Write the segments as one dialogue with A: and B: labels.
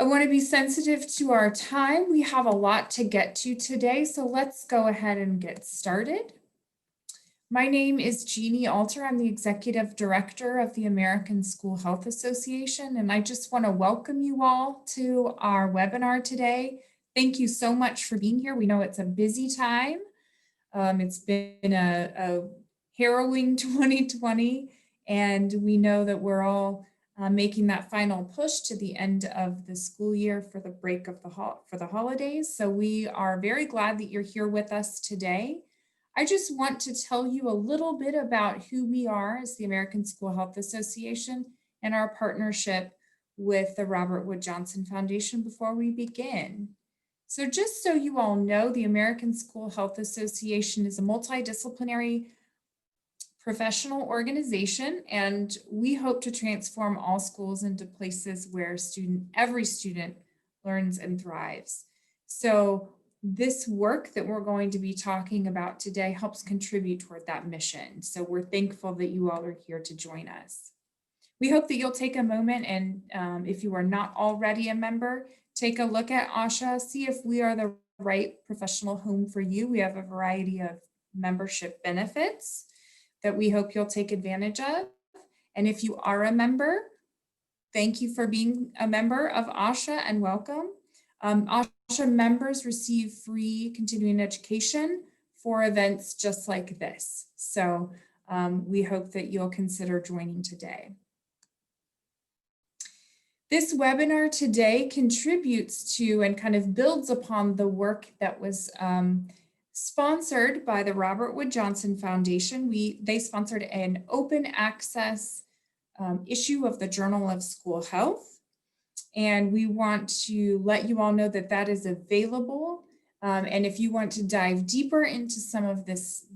A: I want to be sensitive to our time. We have a lot to get to today, so let's go ahead and get started. My name is Jeannie Alter. I'm the Executive Director of the American School Health Association, and I just want to welcome you all to our webinar today. Thank you so much for being here. We know it's a busy time. It's been a harrowing 2020, and we know that we're all making that final push to the end of the school year for the break of the holidays. So we are very glad that you're here with us today. I just want to tell you a little bit about who we are as the American School Health Association and our partnership with the Robert Wood Johnson Foundation before we begin. So just so you all know, the American School Health Association is a multidisciplinary professional organization, and we hope to transform all schools into places where every student learns and thrives. So this work that we're going to be talking about today helps contribute toward that mission. So we're thankful that you all are here to join us. We hope that you'll take a moment and if you are not already a member, take a look at ASHA, see if we are the right professional home for you. We have a variety of membership benefits that we hope you'll take advantage of. And if you are a member, thank you for being a member of ASHA and welcome. ASHA members receive free continuing education for events just like this. So we hope that you'll consider joining today. This webinar today contributes to and kind of builds upon the work that was sponsored by the Robert Wood Johnson Foundation. They sponsored an open access issue of the Journal of School Health. And we want to let you all know that that is available. And if you want to dive deeper into some of this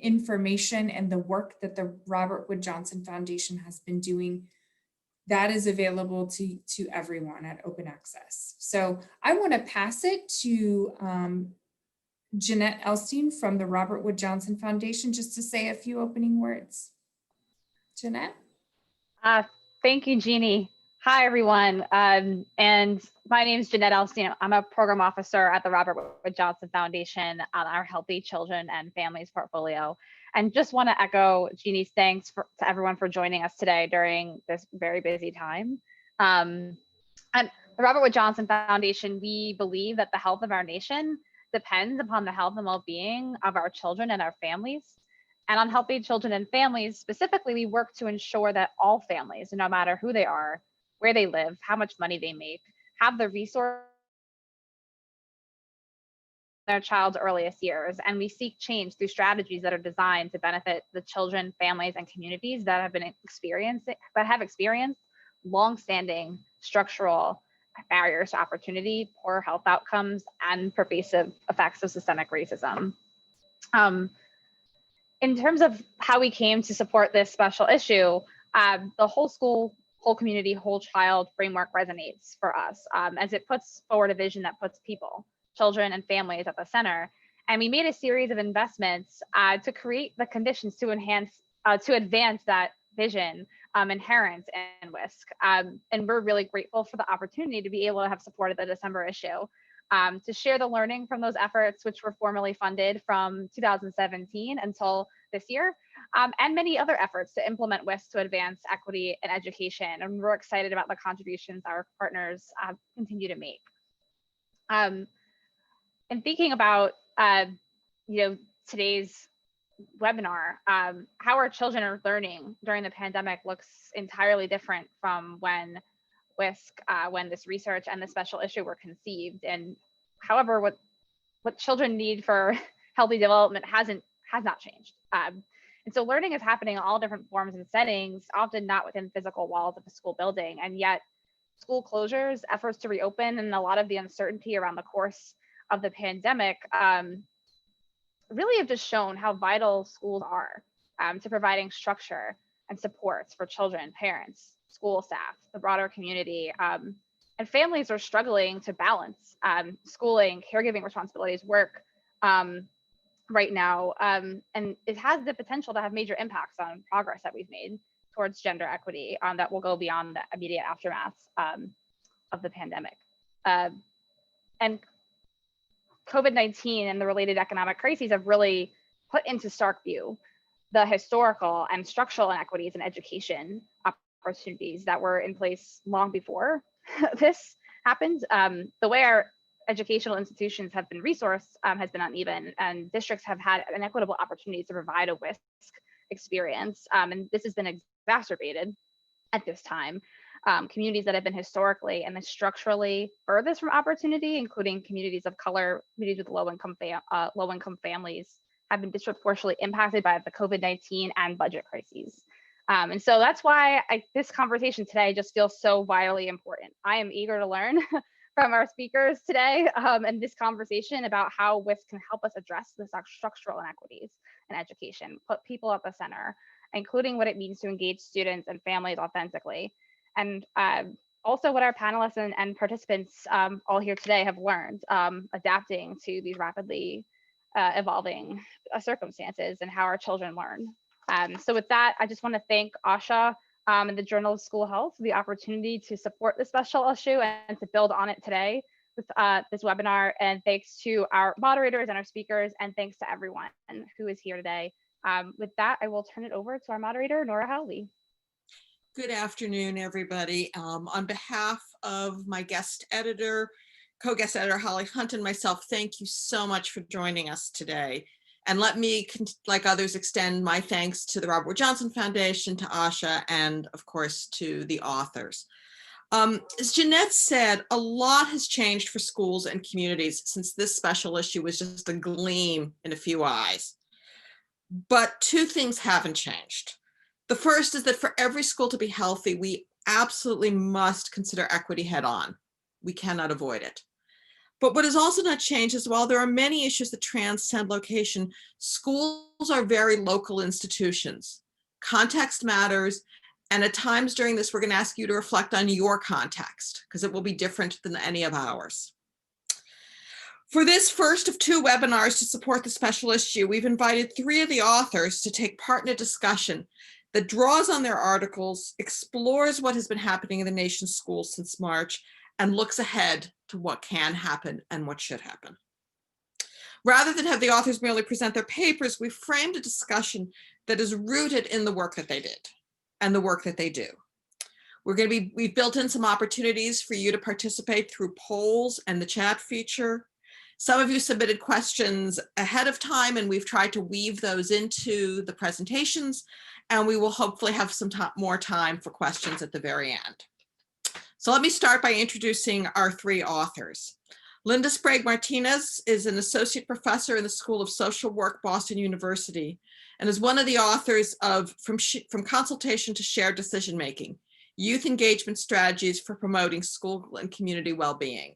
A: information and the work that the Robert Wood Johnson Foundation has been doing, that is available to everyone at open access. So I want to pass it to Jeanette Elstein from the Robert Wood Johnson Foundation just to say a few opening words. Jeanette?
B: Thank you, Jeannie. Hi, everyone. And my name is Jeanette Elstein. I'm a program officer at the Robert Wood Johnson Foundation on our Healthy Children and Families portfolio. And just want to echo Jeannie's thanks to everyone for joining us today during this very busy time. And the Robert Wood Johnson Foundation, we believe that the health of our nation depends upon the health and well-being of our children and our families. And on Healthy Children and Families, specifically, we work to ensure that all families, no matter who they are, where they live, how much money they make, have the resources in their child's earliest years. And we seek change through strategies that are designed to benefit the children, families, and communities that have experienced long-standing structural barriers to opportunity, poor health outcomes, and pervasive effects of systemic racism. In terms of how we came to support this special issue, the whole school, whole community, whole child framework resonates for us as it puts forward a vision that puts people, children, and families at the center. And we made a series of investments to create the conditions to advance that vision inherent in WSCC. And we're really grateful for the opportunity to be able to have supported the December issue, to share the learning from those efforts, which were formally funded from 2017 until this year, and many other efforts to implement WSCC to advance equity in education. And we're excited about the contributions our partners continue to make. And thinking about today's webinar, how our children are learning during the pandemic looks entirely different from when WSCC, when this research and the special issue were conceived. And however, what children need for healthy development has not changed. And so learning is happening in all different forms and settings, often not within physical walls of a school building. And yet school closures, efforts to reopen, and a lot of the uncertainty around the course of the pandemic really have just shown how vital schools are to providing structure and supports for children, parents, school staff, the broader community. And families are struggling to balance schooling, caregiving responsibilities, work right now. And it has the potential to have major impacts on progress that we've made towards gender equity that will go beyond the immediate aftermath. of the pandemic. And COVID-19 and the related economic crises have really put into stark view the historical and structural inequities in education opportunities that were in place long before this happened. The way our educational institutions have been resourced has been uneven, and districts have had inequitable opportunities to provide a WISC experience. And this has been exacerbated at this time. Communities that have been historically and then structurally furthest from opportunity, including communities of color, communities with low-income families, have been disproportionately impacted by the COVID-19 and budget crises. And so that's why this conversation today just feels so vitally important. I am eager to learn from our speakers today and this conversation about how WISC can help us address the structural inequities in education, put people at the center, including what it means to engage students and families authentically. And also what our panelists and participants all here today have learned, adapting to these rapidly evolving circumstances and how our children learn. So with that, I just want to thank ASHA and the Journal of School Health for the opportunity to support this special issue and to build on it today with this webinar. And thanks to our moderators and our speakers, and thanks to everyone who is here today. With that, I will turn it over to our moderator, Nora Howley.
C: Good afternoon, everybody. On behalf of my guest editor, co-guest editor, Howley Hunt, and myself, thank you so much for joining us today. And let me, like others, extend my thanks to the Robert Wood Johnson Foundation, to ASHA, and of course, to the authors. As Jeanette said, a lot has changed for schools and communities since this special issue was just a gleam in a few eyes. But two things haven't changed. The first is that for every school to be healthy, we absolutely must consider equity head on. We cannot avoid it. But what has also not changed is while there are many issues that transcend location, schools are very local institutions. Context matters. And at times during this, we're going to ask you to reflect on your context because it will be different than any of ours. For this first of two webinars to support the special issue, we've invited three of the authors to take part in a discussion that draws on their articles, explores what has been happening in the nation's schools since March, and looks ahead to what can happen and what should happen. Rather than have the authors merely present their papers, we framed a discussion that is rooted in the work that they did and the work that they do. We've built in some opportunities for you to participate through polls and the chat feature. Some of you submitted questions ahead of time, and we've tried to weave those into the presentations, and we will hopefully have some more time for questions at the very end. So let me start by introducing our three authors. Linda Sprague Martinez is an associate professor in the School of Social Work, Boston University, and is one of the authors of From Consultation to Shared Decision-Making, Youth Engagement Strategies for Promoting School and Community Wellbeing.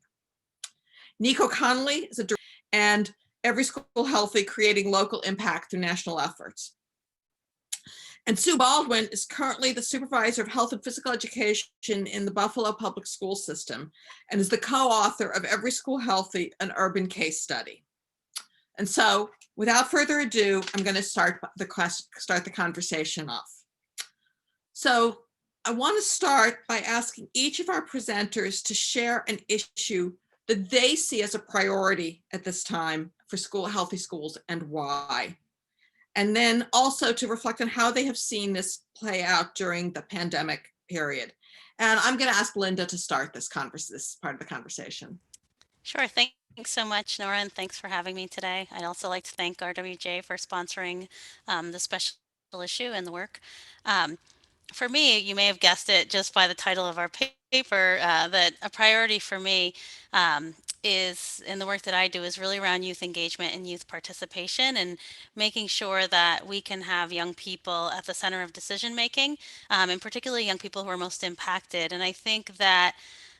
C: Nico Connolly is a director and Every School Healthy, Creating Local Impact Through National Efforts. And Sue Baldwin is currently the supervisor of health and physical education in the Buffalo Public School System and is the co-author of Every School Healthy, an Urban Case Study. And so without further ado, I'm going to start the conversation off. So I want to start by asking each of our presenters to share an issue that they see as a priority at this time for healthy schools and why. And then also to reflect on how they have seen this play out during the pandemic period. And I'm going to ask Linda to start this part of the conversation.
D: Sure. Thanks so much, Nora, and thanks for having me today. I'd also like to thank RWJ for sponsoring the special issue and the work. For me, you may have guessed it just by the title of our paper, that a priority for me is, in the work that I do, is really around youth engagement and youth participation and making sure that we can have young people at the center of decision making, and particularly young people who are most impacted. And I think that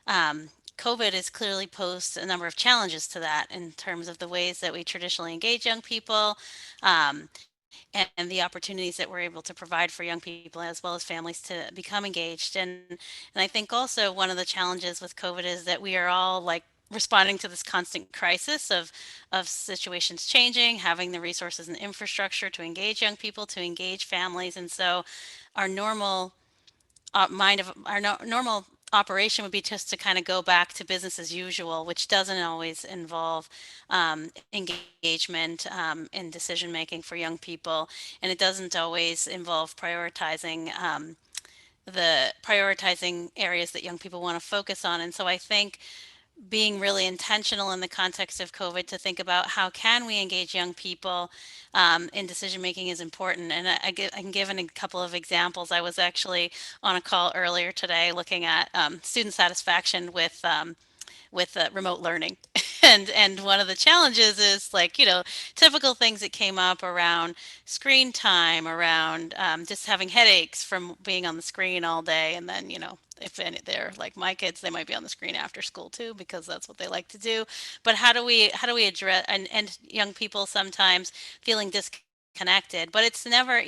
D: COVID has clearly posed a number of challenges to that in terms of the ways that we traditionally engage young people, and the opportunities that we're able to provide for young people as well as families to become engaged. And I think also one of the challenges with COVID is that we are all like responding to this constant crisis of situations changing, having the resources and infrastructure to engage young people, to engage families. And so our normal operation would be just to kind of go back to business as usual, which doesn't always involve engagement in decision making for young people, and it doesn't always involve prioritizing areas that young people want to focus on. And so I think being really intentional in the context of COVID to think about how can we engage young people in decision making is important. And I can give a couple of examples. I was actually on a call earlier today looking at student satisfaction with remote learning. And one of the challenges is, like, typical things that came up around screen time, around just having headaches from being on the screen all day. And then, if they're like my kids, they might be on the screen after school too, because that's what they like to do. But how do we address, and young people sometimes feeling disconnected, but it's never,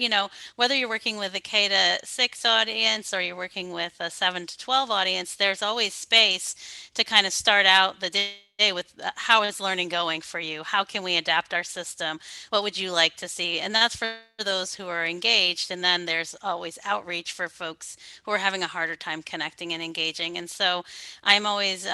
D: whether you're working with a K to 6 audience or you're working with a 7 to 12 audience, there's always space to kind of start out the day with how is learning going for you? How can we adapt our system? What would you like to see? And that's for those who are engaged. And then there's always outreach for folks who are having a harder time connecting and engaging. And so I'm always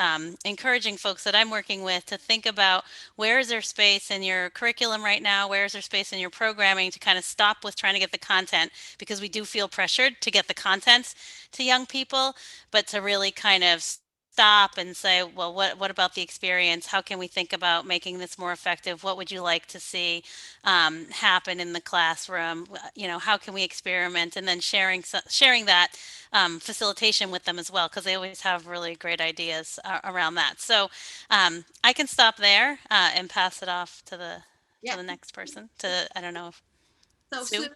D: encouraging folks that I'm working with to think about, where is there space in your curriculum right now? Where is there space in your programming to kind of stop with trying to get the content, because we do feel pressured to get the content to young people, but to really kind of stop and say, well, what about the experience? How can we think about making this more effective? What would you like to see happen in the classroom? How can we experiment? And then sharing that facilitation with them as well, because they always have really great ideas around that. So I can stop there and pass it off to the next person. I don't know if
C: So
D: Sue?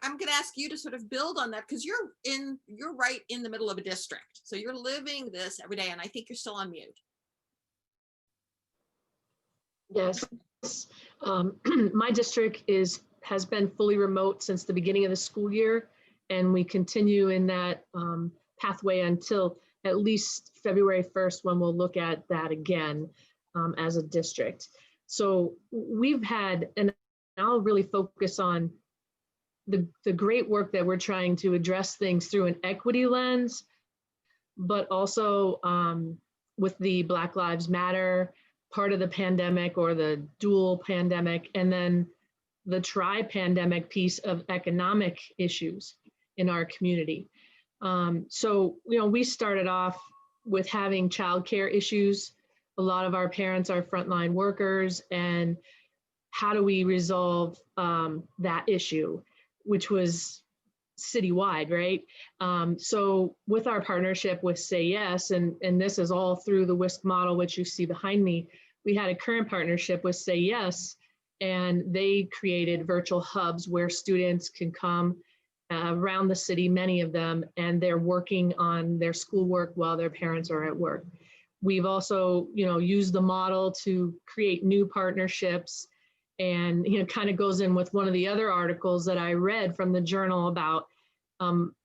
C: I'm going to ask you to sort of build on that, because you're right in the middle of a district. So you're living this every day, and I think you're still on mute.
E: Yes, my district has been fully remote since the beginning of the school year, and we continue in that pathway until at least February 1st, when we'll look at that again as a district. So we've had, and I'll really focus on the great work that we're trying to address things through an equity lens, but also with the Black Lives Matter part of the pandemic, or the dual pandemic, and then the tri-pandemic piece of economic issues in our community. So, we started off with having childcare issues. A lot of our parents are frontline workers, and how do we resolve that issue, which was citywide, right? So with our partnership with Say Yes, and this is all through the WISC model, which you see behind me, we had a current partnership with Say Yes, and they created virtual hubs where students can come around the city, many of them, and they're working on their schoolwork while their parents are at work. We've also, used the model to create new partnerships, and kind of goes in with one of the other articles that I read from the journal about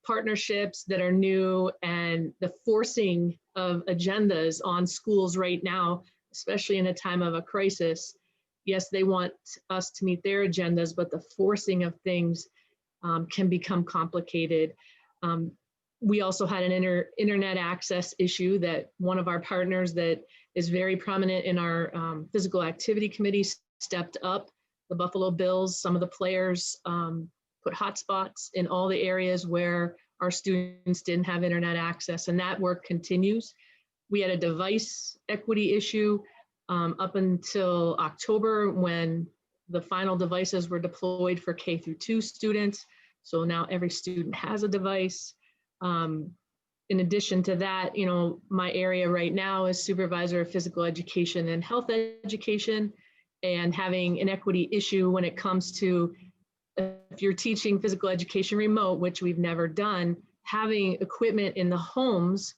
E: partnerships that are new, and the forcing of agendas on schools right now, especially in a time of a crisis. Yes, they want us to meet their agendas, but the forcing of things can become complicated. We also had an internet access issue that one of our partners that is very prominent in our physical activity committee stepped up. The Buffalo Bills, some of the players put hotspots in all the areas where our students didn't have internet access, and that work continues. We had a device equity issue up until October, when the final devices were deployed for K through 2 students. So now every student has a device. In addition to that, my area right now is supervisor of physical education and health education, and having an equity issue when it comes to, if you're teaching physical education remote, which we've never done, having equipment in the homes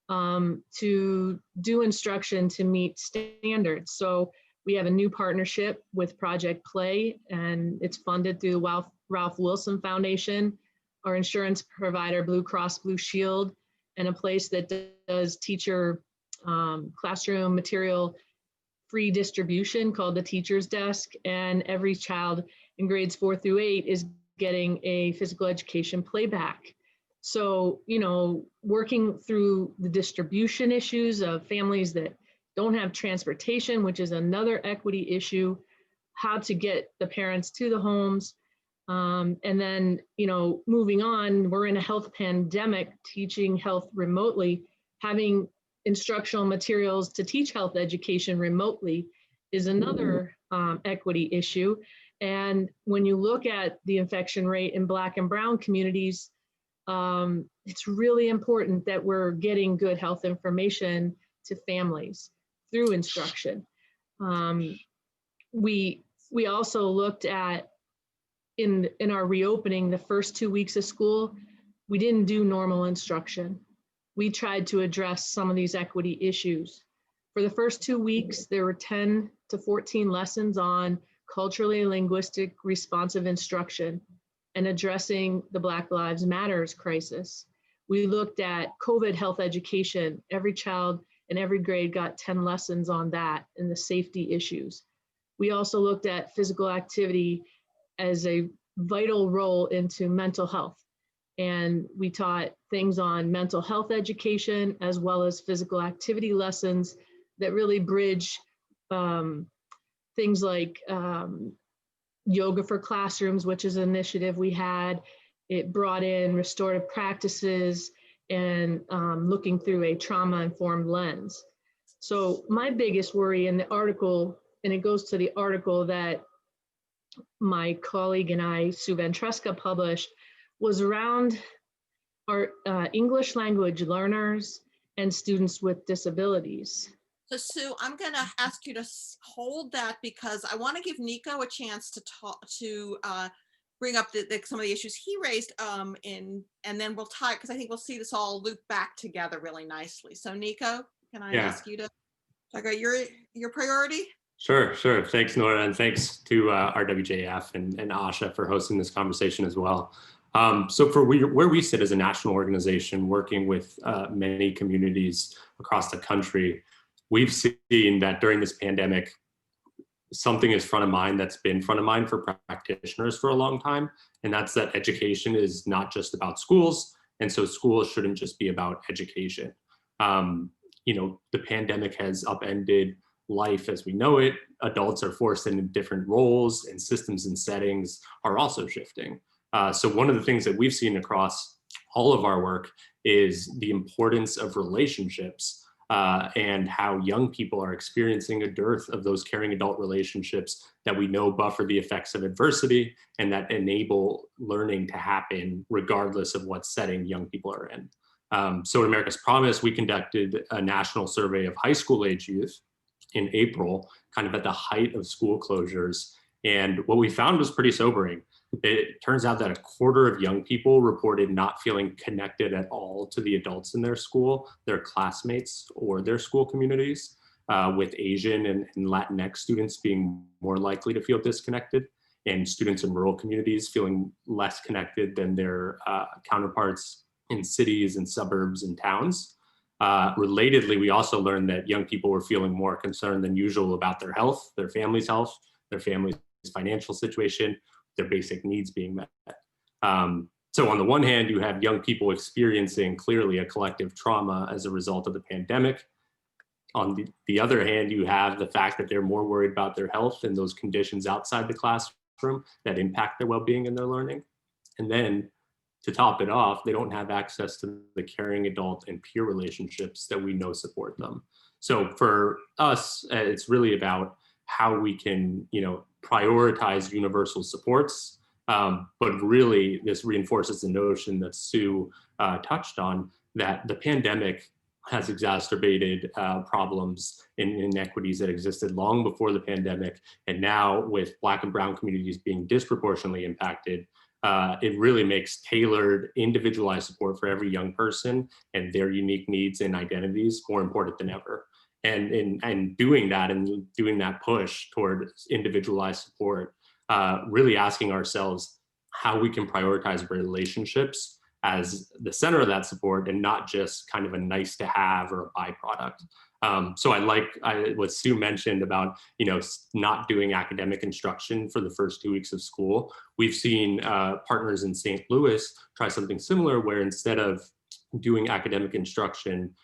E: to do instruction to meet standards. So we have a new partnership with Project Play, and it's funded through the Ralph Wilson Foundation, our insurance provider, Blue Cross Blue Shield, and a place that does teacher classroom material free distribution called the Teacher's Desk. And every child in grades 4 through 8 is getting a physical education playback. So, working through the distribution issues of families that don't have transportation, which is another equity issue, how to get the parents to the homes. And then, moving on, we're in a health pandemic, teaching health remotely, having instructional materials to teach health education remotely is another equity issue. And when you look at the infection rate in Black and Brown communities, it's really important that we're getting good health information to families through instruction. We also looked at in our reopening, the first 2 weeks of school, we didn't do normal instruction. We tried to address some of these equity issues. For the first 2 weeks, there were 10 to 14 lessons on culturally linguistic responsive instruction and addressing the Black Lives Matters crisis. We looked at COVID health education. Every child in every grade got 10 lessons on that and the safety issues. We also looked at physical activity as a vital role into mental health. And we taught things on mental health education as well as physical activity lessons that really bridge things like yoga for classrooms, which is an initiative we had. It brought in restorative practices and looking through a trauma-informed lens. So my biggest worry in the article, and it goes to the article that my colleague and I, Sue Ventresca, published, was around our English language learners and students with disabilities.
C: So Sue, I'm going to ask you to hold that because I want to give Nico a chance to talk, to bring up some of the issues he raised and then we'll tie, because I think we'll see this all loop back together really nicely. So Nico, can I ask you to talk about your priority?
F: Sure. Thanks, Nora, and thanks to RWJF and ASHA for hosting this conversation as well. So for where we sit as a national organization working with many communities across the country, we've seen that during this pandemic, something is front of mind that's been front of mind for practitioners for a long time, and that's that education is not just about schools, and so schools shouldn't just be about education. The pandemic has upended life as we know it. Adults are forced into different roles, and systems and settings are also shifting. So one of the things that we've seen across all of our work is the importance of relationships and how young people are experiencing a dearth of those caring adult relationships that we know buffer the effects of adversity and that enable learning to happen regardless of what setting young people are in. So at America's Promise, we conducted a national survey of high school age youth in April, kind of at the height of school closures. And what we found was pretty sobering. It turns out that a quarter of young people reported not feeling connected at all to the adults in their school, their classmates, or their school communities, with Asian and Latinx students being more likely to feel disconnected, and students in rural communities feeling less connected than their counterparts in cities and suburbs and towns. Relatedly, we also learned that young people were feeling more concerned than usual about their health, their family's financial situation, their basic needs being met. So on the one hand, you have young people experiencing clearly a collective trauma as a result of the pandemic. On the other hand, you have the fact that they're more worried about their health and those conditions outside the classroom that impact their well-being and their learning. And then to top it off, they don't have access to the caring adult and peer relationships that we know support them. So for us, it's really about how we can, prioritize universal supports. But really, this reinforces the notion that Sue touched on, that the pandemic has exacerbated problems and inequities that existed long before the pandemic. And now with Black and Brown communities being disproportionately impacted, it really makes tailored, individualized support for every young person and their unique needs and identities more important than ever. And doing that push toward individualized support, really asking ourselves how we can prioritize relationships as the center of that support and not just kind of a nice to have or a byproduct. So I like what Sue mentioned about, not doing academic instruction for the first 2 weeks of school. We've seen partners in St. Louis try something similar where instead of doing academic instruction,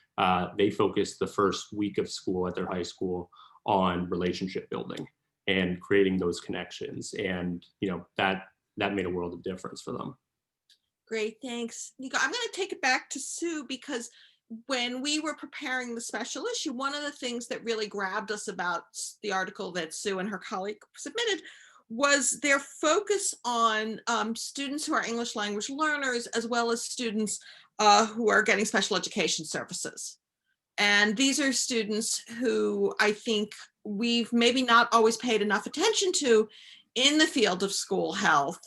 F: they focus the first week of school at their high school on relationship building and creating those connections. And, that made a world of difference for them.
C: Great, thanks. Nico, I'm going to take it back to Sue, because when we were preparing the special issue, one of the things that really grabbed us about the article that Sue and her colleague submitted was their focus on students who are English language learners, as well as students who are getting special education services. And these are students who I think we've maybe not always paid enough attention to in the field of school health.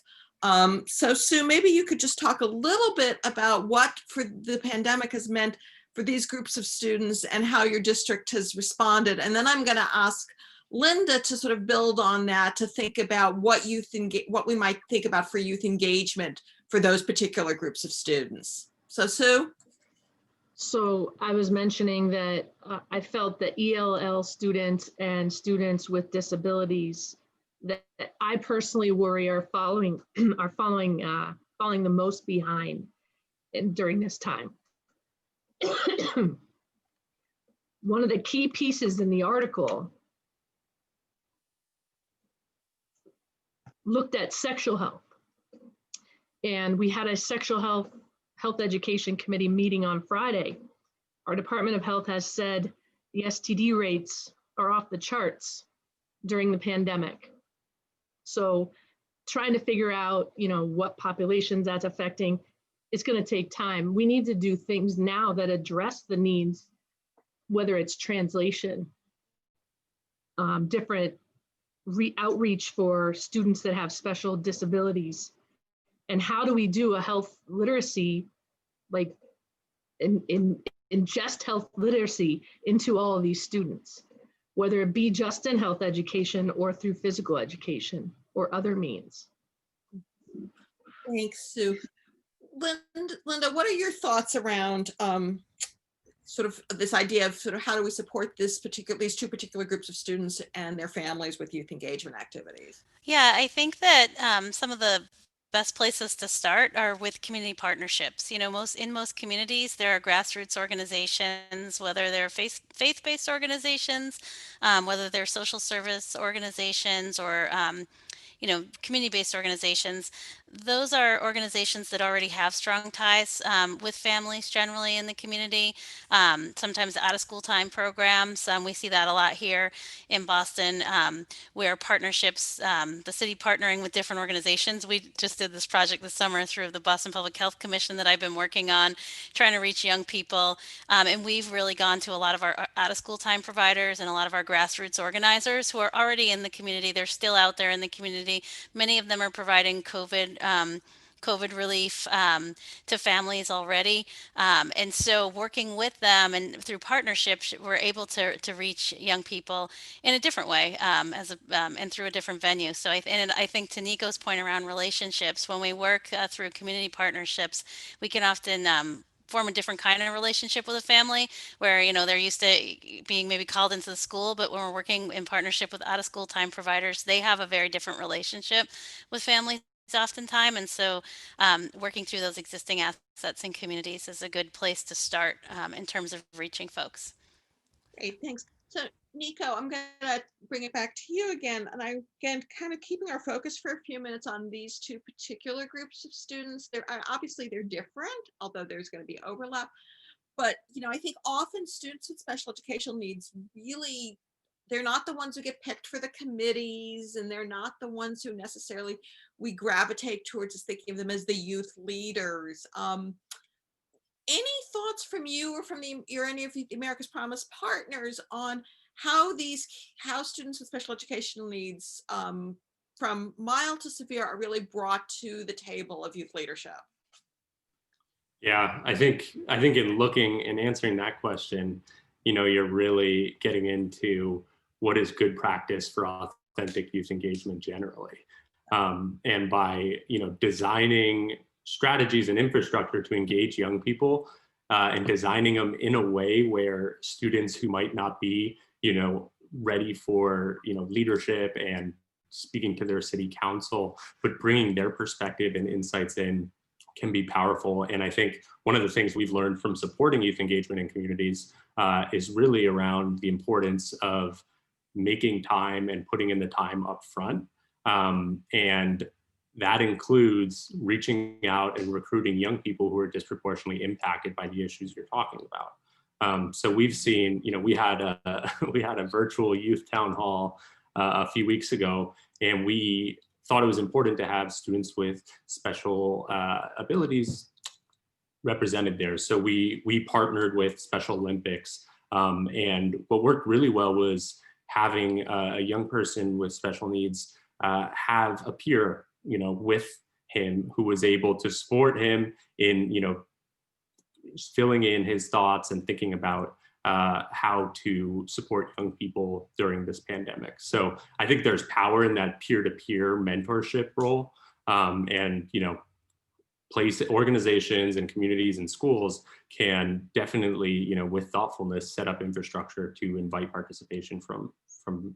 C: So Sue, maybe you could just talk a little bit about what for the pandemic has meant for these groups of students and how your district has responded. And then I'm going to ask Linda to sort of build on that, to think about what we might think about for youth engagement for those particular groups of students. So Sue?
E: So I was mentioning that I felt that ELL students and students with disabilities that I personally worry are falling the most behind during this time. One of the key pieces in the article looked at sexual health, and we had a sexual health education committee meeting on Friday. Our Department of Health has said the STD rates are off the charts during the pandemic. So trying to figure out, what populations that's affecting, it's going to take time. We need to do things now that address the needs, whether it's translation, different outreach for students that have special disabilities, and how do we do a health literacy, like ingest health literacy into all of these students, whether it be just in health education or through physical education or other means.
C: Thanks, Sue. Linda, what are your thoughts around sort of this idea of sort of how do we support these two particular groups of students and their families with youth engagement activities?
D: Yeah, I think that some of the best places to start are with community partnerships. In most communities, there are grassroots organizations, whether they're faith-based organizations, whether they're social service organizations, or community-based organizations. Those are organizations that already have strong ties with families generally in the community. Sometimes out-of-school time programs. We see that a lot here in Boston, where partnerships, the city partnering with different organizations. We just did this project this summer through the Boston Public Health Commission that I've been working on, trying to reach young people. And we've really gone to a lot of our out-of-school time providers and a lot of our grassroots organizers who are already in the community. They're still out there in the community. Many of them are providing COVID relief to families already. And so working with them and through partnerships, we're able to reach young people in a different way and through a different venue. So I think to Nico's point around relationships, when we work through community partnerships, we can often form a different kind of relationship with a family where, they're used to being maybe called into the school, but when we're working in partnership with out of school time providers, they have a very different relationship with families oftentimes. And so working through those existing assets and communities is a good place to start in terms of reaching folks.
C: Great, thanks. So Nico, I'm going to bring it back to you again. And again, kind of keeping our focus for a few minutes on these two particular groups of students. Obviously they're different, although there's going to be overlap. But, I think often students with special educational needs really, they're not the ones who get picked for the committees, and they're not the ones who necessarily we gravitate towards as thinking of them as the youth leaders. Any thoughts from you or from any of the America's Promise partners on how students with special educational needs from mild to severe are really brought to the table of youth leadership?
F: Yeah, I think in looking and answering that question, you're really getting into what is good practice for authentic youth engagement generally. And by, designing strategies and infrastructure to engage young people and designing them in a way where students who might not be, ready for, leadership and speaking to their city council, but bringing their perspective and insights in can be powerful. And I think one of the things we've learned from supporting youth engagement in communities is really around the importance of making time and putting in the time up front. And that includes reaching out and recruiting young people who are disproportionately impacted by the issues you're talking about. So we've seen, we had a virtual youth town hall a few weeks ago, and we thought it was important to have students with special abilities represented there. So we partnered with Special Olympics, and what worked really well was having a young person with special needs have a peer, with him who was able to support him in, filling in his thoughts and thinking about how to support young people during this pandemic. So I think there's power in that peer-to-peer mentorship role, and place organizations and communities and schools can definitely, with thoughtfulness, set up infrastructure to invite participation from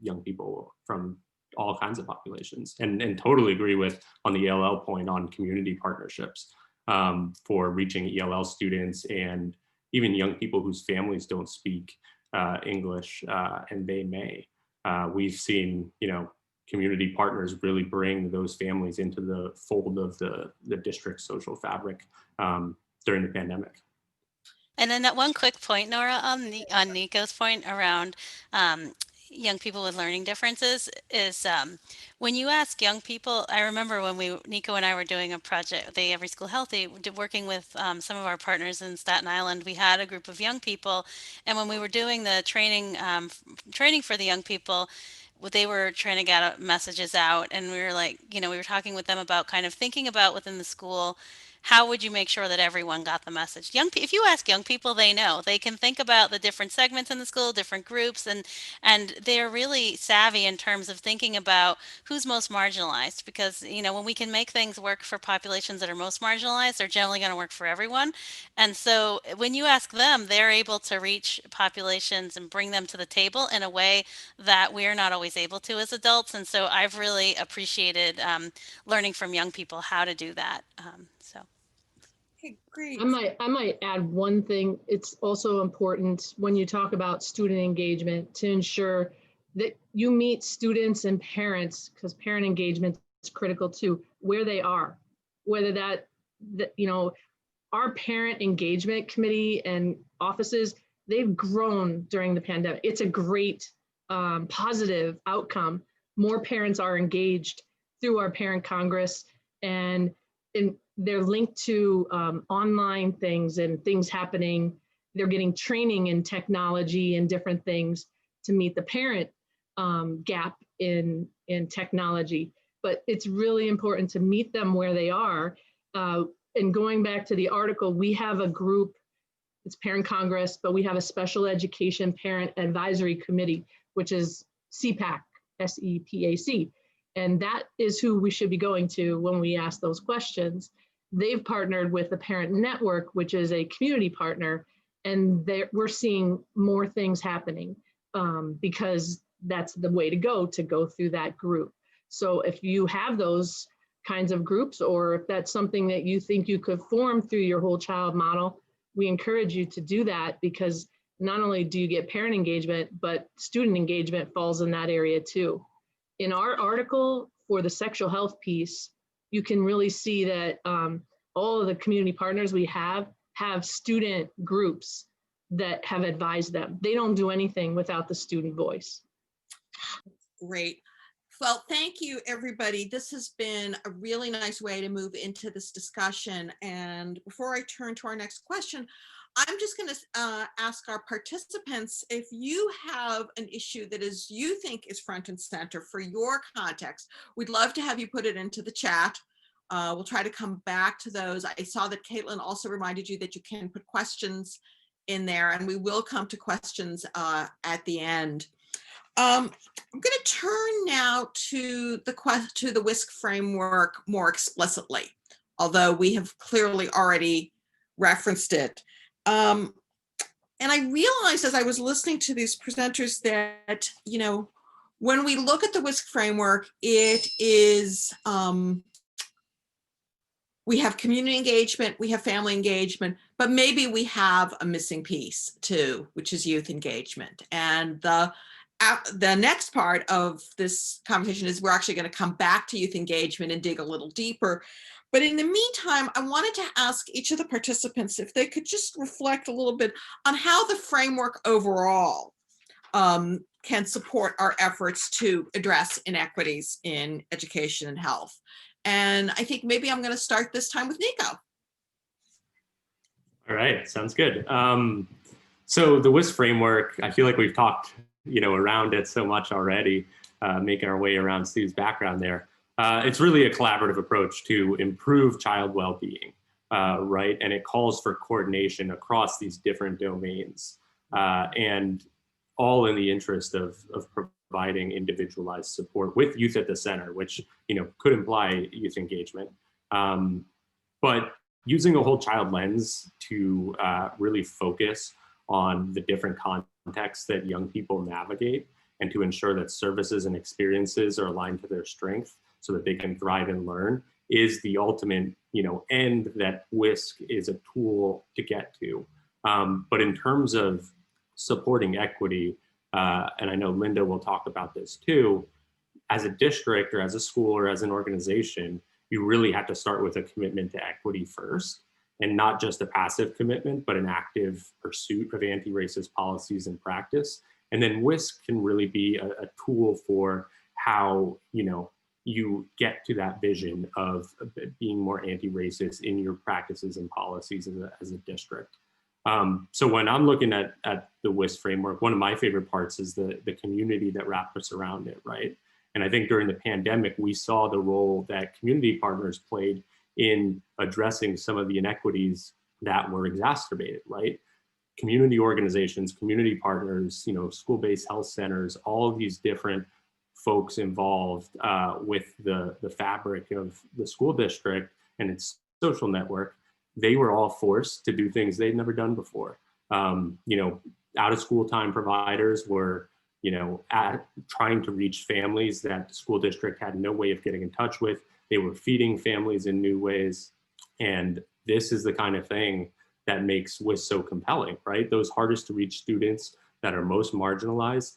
F: young people from all kinds of populations, and totally agree with on the ELL point on community partnerships for reaching ELL students and even young people whose families don't speak English and they may. We've seen, community partners really bring those families into the fold of the district's social fabric during the pandemic.
D: And then that one quick point, Nora, on Nico's point around young people with learning differences is when you ask young people, I remember when Nico and I were doing a project, the Every School Healthy, working with some of our partners in Staten Island, we had a group of young people, and when we were doing the training for the young people, they were trying to get messages out, and we were like, we were talking with them about kind of thinking about within the school, how would you make sure that everyone got the message? If you ask young people, they know. They can think about the different segments in the school, different groups, and they're really savvy in terms of thinking about who's most marginalized. Because when we can make things work for populations that are most marginalized, they're generally going to work for everyone. And so when you ask them, they're able to reach populations and bring them to the table in a way that we're not always able to as adults. And so I've really appreciated learning from young people how to do that.
C: Okay, great.
E: I might add one thing. It's also important when you talk about student engagement to ensure that you meet students and parents, because parent engagement is critical too, where they are, whether that our parent engagement committee and offices, they've grown during the pandemic. It's a great positive outcome. More parents are engaged through our parent congress, and they're linked to online things and things happening. They're getting training in technology and different things to meet the parent gap in technology. But it's really important to meet them where they are. And going back to the article, we have a group, it's Parent Congress, but we have a Special Education Parent Advisory Committee, which is CPAC, SEPAC. And that is who we should be going to when we ask those questions. They've partnered with the Parent Network, which is a community partner, and we're seeing more things happening because that's the way to go through that group. So if you have those kinds of groups, or if that's something that you think you could form through your whole child model, we encourage you to do that, because not only do you get parent engagement, but student engagement falls in that area too. In our article for the sexual health piece, you can really see that all of the community partners we have student groups that have advised them. They don't do anything without the student voice.
C: Great. Well, thank you, everybody. This has been a really nice way to move into this discussion. And before I turn to our next question, I'm just going to ask our participants, if you have an issue that you think is front and center for your context, we'd love to have you put it into the chat. We'll try to come back to those. I saw that Caitlin also reminded you that you can put questions in there, and we will come to questions at the end. I'm going to turn now to the WSC framework more explicitly. although we have clearly already referenced it. And I realized as I was listening to these presenters that, you know, when we look at the WSC framework, it is, we have community engagement, we have family engagement, but maybe we have a missing piece too, which is youth engagement. And the next part of this conversation is we're actually going to come back to youth engagement and dig a little deeper. But in the meantime, I wanted to ask each of the participants if they could just reflect a little bit on how the framework overall can support our efforts to address inequities in education and health. And I think maybe I'm going to start this time with Nico.
F: All right, sounds good. So the WSC framework, I feel like we've talked, around it so much already, making our way around Steve's background there. It's really a collaborative approach to improve child well-being, right? And it calls for coordination across these different domains, and all in the interest of providing individualized support with youth at the center, which could imply youth engagement, but using a whole child lens to really focus on the different contexts that young people navigate, and to ensure that services and experiences are aligned to their strength so that they can thrive and learn, is the ultimate end that WSC is a tool to get to. But in terms of supporting equity, and I know Linda will talk about this too, as a district or as a school or as an organization, you really have to start with a commitment to equity first, and not just a passive commitment, but an active pursuit of anti-racist policies and practice. And then WSC can really be a tool for how you get to that vision of being more anti-racist in your practices and policies as a district. So when I'm looking at the WSC framework, one of my favorite parts is the community that wraps around it, right? And I think during the pandemic, we saw the role that community partners played in addressing some of the inequities that were exacerbated, right? Community organizations, community partners, school-based health centers, all of these different folks involved with the fabric of the school district and its social network, they were all forced to do things they'd never done before. Out of school time providers were, trying to reach families that the school district had no way of getting in touch with. They were feeding families in new ways. And this is the kind of thing that makes WSC so compelling, right? Those hardest to reach students that are most marginalized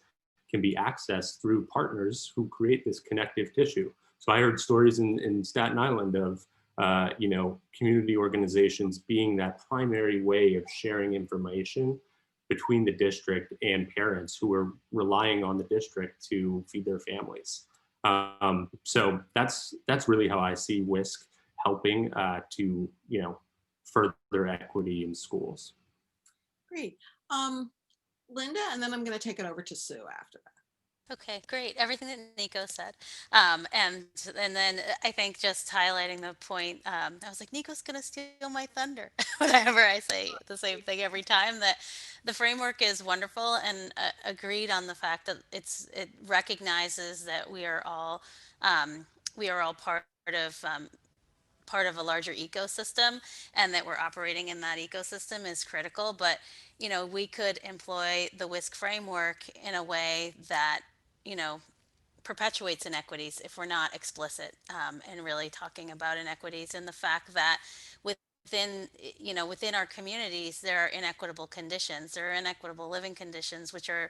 F: can be accessed through partners who create this connective tissue. So I heard stories in Staten Island of, community organizations being that primary way of sharing information between the district and parents who are relying on the district to feed their families. So that's really how I see WSC helping to, further equity in schools.
C: Great. Linda, and then I'm going to take it over to Sue after that.
D: Okay, great. Everything that Nico said. And then I think just highlighting the point, I was like, Nico's going to steal my thunder. Whenever I say the same thing every time, that the framework is wonderful, and agreed on the fact that it recognizes that we are all part of a larger ecosystem, and that we're operating in that ecosystem is critical. But we could employ the WSC framework in a way that perpetuates inequities if we're not explicit, and really talking about inequities, and the fact that within our communities there are inequitable conditions, there are inequitable living conditions, which are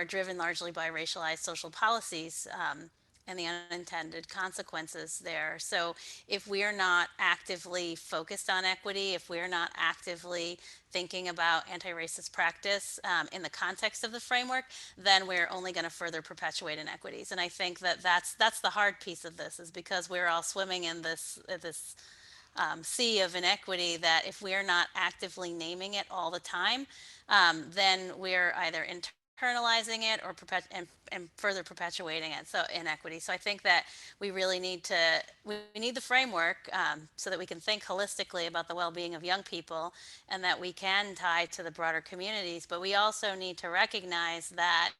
D: driven largely by racialized social policies, and the unintended consequences there. So if we are not actively focused on equity, if we're not actively thinking about anti-racist practice in the context of the framework, then we're only going to further perpetuate inequities. And I think that that's the hard piece of this, is because we're all swimming in this sea of inequity, that if we're not actively naming it all the time, then we're either internalizing it or and further perpetuating it, so inequity. So I think that we really need the framework, so that we can think holistically about the well-being of young people, and that we can tie to the broader communities. But we also need to recognize that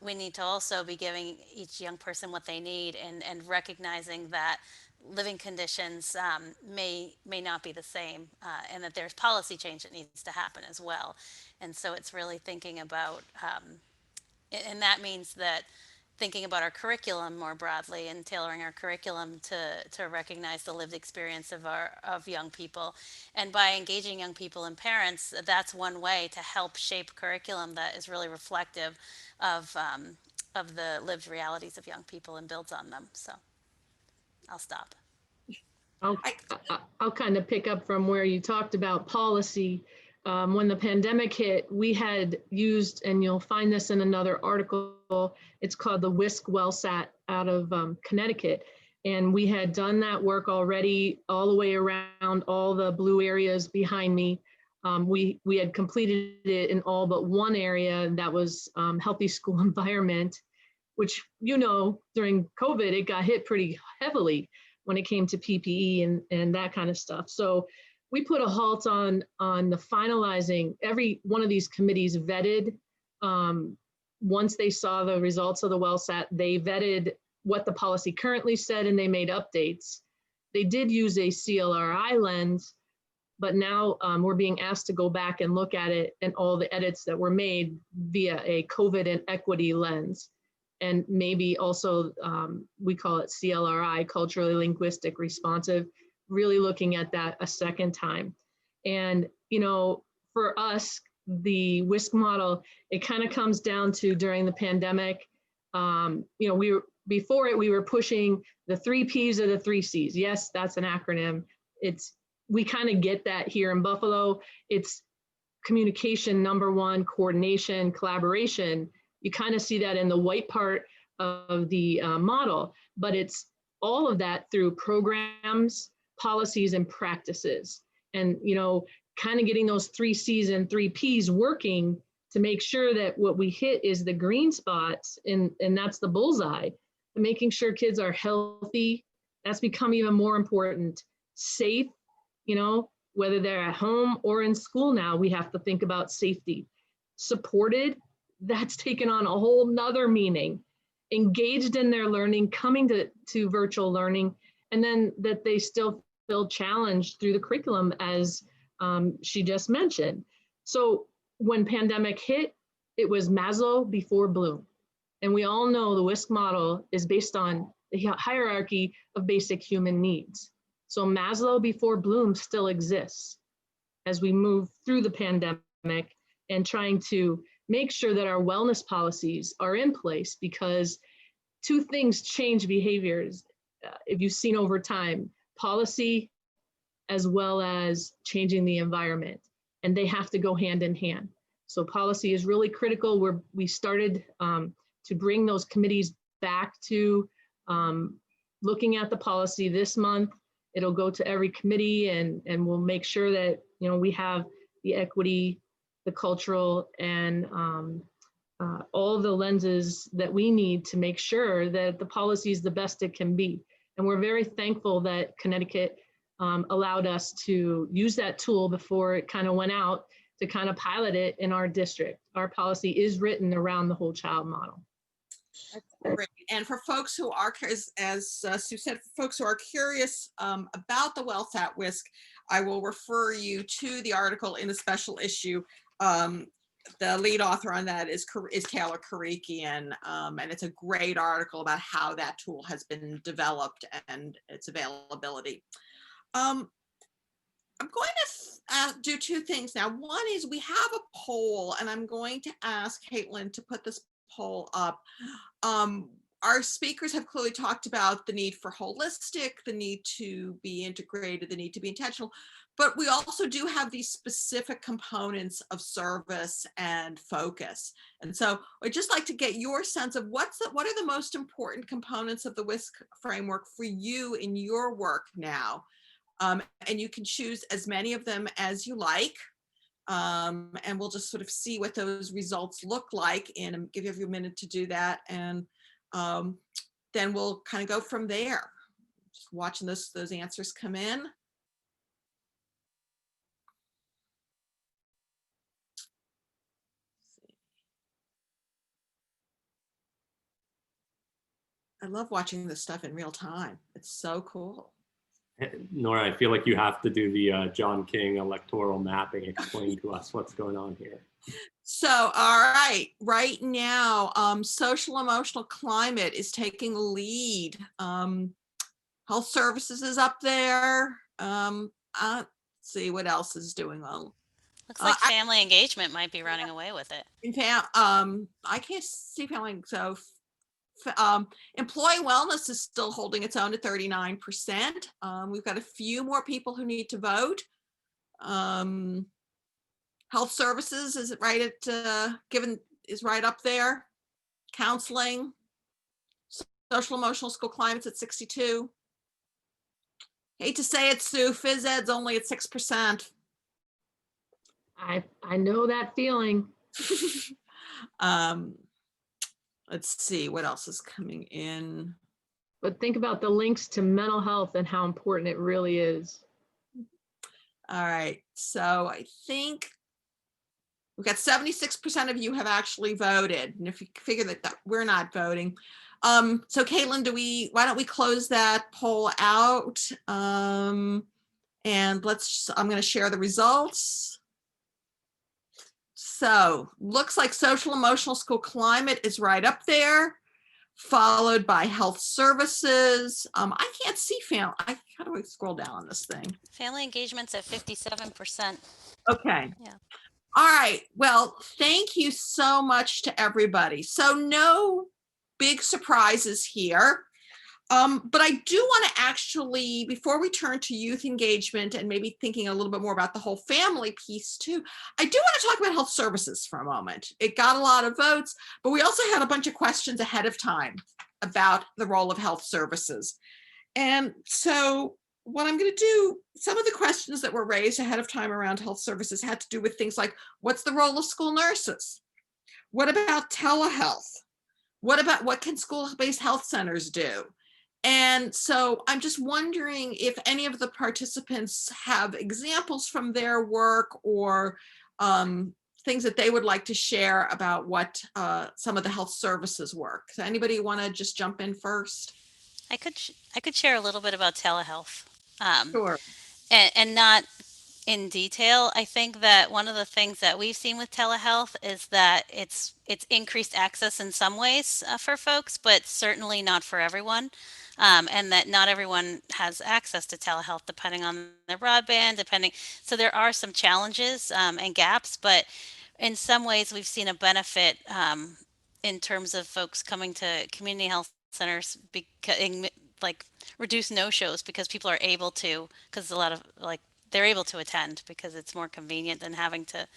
D: we need to also be giving each young person what they need, and recognizing that living conditions may not be the same, and that there's policy change that needs to happen as well. And so it's really thinking about, and that means that thinking about our curriculum more broadly and tailoring our curriculum to recognize the lived experience of young people. And by engaging young people and parents, that's one way to help shape curriculum that is really reflective of the lived realities of young people and builds on them. So I'll stop.
E: I'll kind of pick up from where you talked about policy. When the pandemic hit, we had used, and you'll find this in another article, it's called the WSC WellSat out of Connecticut. And we had done that work already all the way around all the blue areas behind me. We had completed it in all but one area, that was healthy school environment, which, you know, during COVID, it got hit pretty heavily when it came to PPE and that kind of stuff. So we put a halt on the finalizing. Every one of these committees vetted. Once they saw the results of the WellSat, they vetted what the policy currently said and they made updates. They did use a CLRI lens, but now we're being asked to go back and look at it and all the edits that were made via a COVID and equity lens. And maybe also, we call it CLRI, culturally linguistic responsive, really looking at that a second time. And, you know, for us, the WSC model, it kind of comes down to during the pandemic, you know, before it, we were pushing the 3 Ps or the 3 Cs. Yes, that's an acronym. We kind of get that here in Buffalo. It's communication, number one, coordination, collaboration. You kind of see that in the white part of the model, but it's all of that through programs, policies, and practices. And, you know, kind of getting those 3 Cs and 3 Ps working to make sure that what we hit is the green spots, and that's the bullseye. Making sure kids are healthy, that's become even more important. Safe, you know, whether they're at home or in school now, we have to think about safety. Supported, that's taken on a whole nother meaning. Engaged in their learning, coming to virtual learning, and then that they still feel challenged through the curriculum, as she just mentioned. So when pandemic hit, it was Maslow before Bloom. And we all know the WSC model is based on the hierarchy of basic human needs. So Maslow before Bloom still exists as we move through the pandemic and trying to make sure that our wellness policies are in place, because 2 things change behaviors. If you've seen over time, policy as well as changing the environment, and they have to go hand in hand. So policy is really critical. We started to bring those committees back to looking at the policy this month. It'll go to every committee, and we'll make sure that, you know, we have the equity, the cultural, and all the lenses that we need to make sure that the policy is the best it can be. And we're very thankful that Connecticut allowed us to use that tool before it kind of went out, to kind of pilot it in our district. Our policy is written around the whole child model.
C: Great. And for folks who are, as Sue said, for folks who are curious about the WellSat WSC, I will refer you to the article in the special issue. The lead author on that is Taylor Karikian, and it's a great article about how that tool has been developed and its availability. I'm going to do 2 things now. One is we have a poll, and I'm going to ask Caitlin to put this poll up. Our speakers have clearly talked about the need for holistic, the need to be integrated, the need to be intentional, but we also do have these specific components of service and focus. And so I'd just like to get your sense of what are the most important components of the WSC framework for you in your work now. And you can choose as many of them as you like. And we'll just sort of see what those results look like, and give you a minute to do that. And then we'll kind of go from there. Just watching those answers come in. I love watching this stuff in real time. It's so cool.
F: Nora, I feel like you have to do the John King electoral mapping. Explain to us what's going on here.
C: So, all right now, social emotional climate is taking the lead. Health services is up there. Let's see what else is doing well.
D: Looks like family engagement might be running away with it.
C: In fact, I can't see family. So, employee wellness is still holding its own at 39%. We've got a few more people who need to vote. Health services is right at is right up there. Counseling, social emotional school climate's at 62. Hate to say it, Sue, phys ed's only at 6%.
E: I know that feeling.
C: Let's see what else is coming in.
E: But think about the links to mental health and how important it really is.
C: All right, so I think we've got 76% of you have actually voted. And if you figure that we're not voting. So Caitlin, why don't we close that poll out? And I'm gonna share the results. So looks like social emotional school climate is right up there, followed by health services. I can't see how do I scroll down on this thing?
D: Family engagement's at 57%.
C: Okay.
D: Yeah.
C: All right. Well, thank you so much to everybody. So no big surprises here. But I do want to actually, before we turn to youth engagement and maybe thinking a little bit more about the whole family piece too, I do want to talk about health services for a moment. It got a lot of votes, but we also had a bunch of questions ahead of time about the role of health services. And so what I'm going to do, some of the questions that were raised ahead of time around health services had to do with things like, what's the role of school nurses? What about telehealth? What can school-based health centers do? And so I'm just wondering if any of the participants have examples from their work or things that they would like to share about what some of the health services work. So anybody want to just jump in first?
D: I could share a little bit about telehealth.
C: Sure.
D: And not in detail. I think that one of the things that we've seen with telehealth is that it's increased access in some ways for folks, but certainly not for everyone. And that not everyone has access to telehealth depending on their broadband, so there are some challenges and gaps, but in some ways we've seen a benefit in terms of folks coming to community health centers like reduce no-shows because people are able to, because a lot of they're able to attend because it's more convenient than having to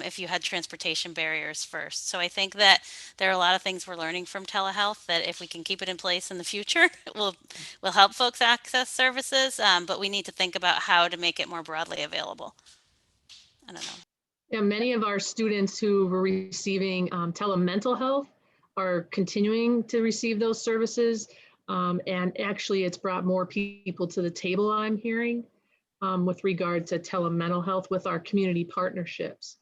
D: if you had transportation barriers first. So I think that there are a lot of things we're learning from telehealth that if we can keep it in place in the future, will help folks access services, but we need to think about how to make it more broadly available. I don't know.
E: Yeah, many of our students who were receiving telemental health are continuing to receive those services. And actually it's brought more people to the table, I'm hearing, with regard to telemental health with our community partnerships.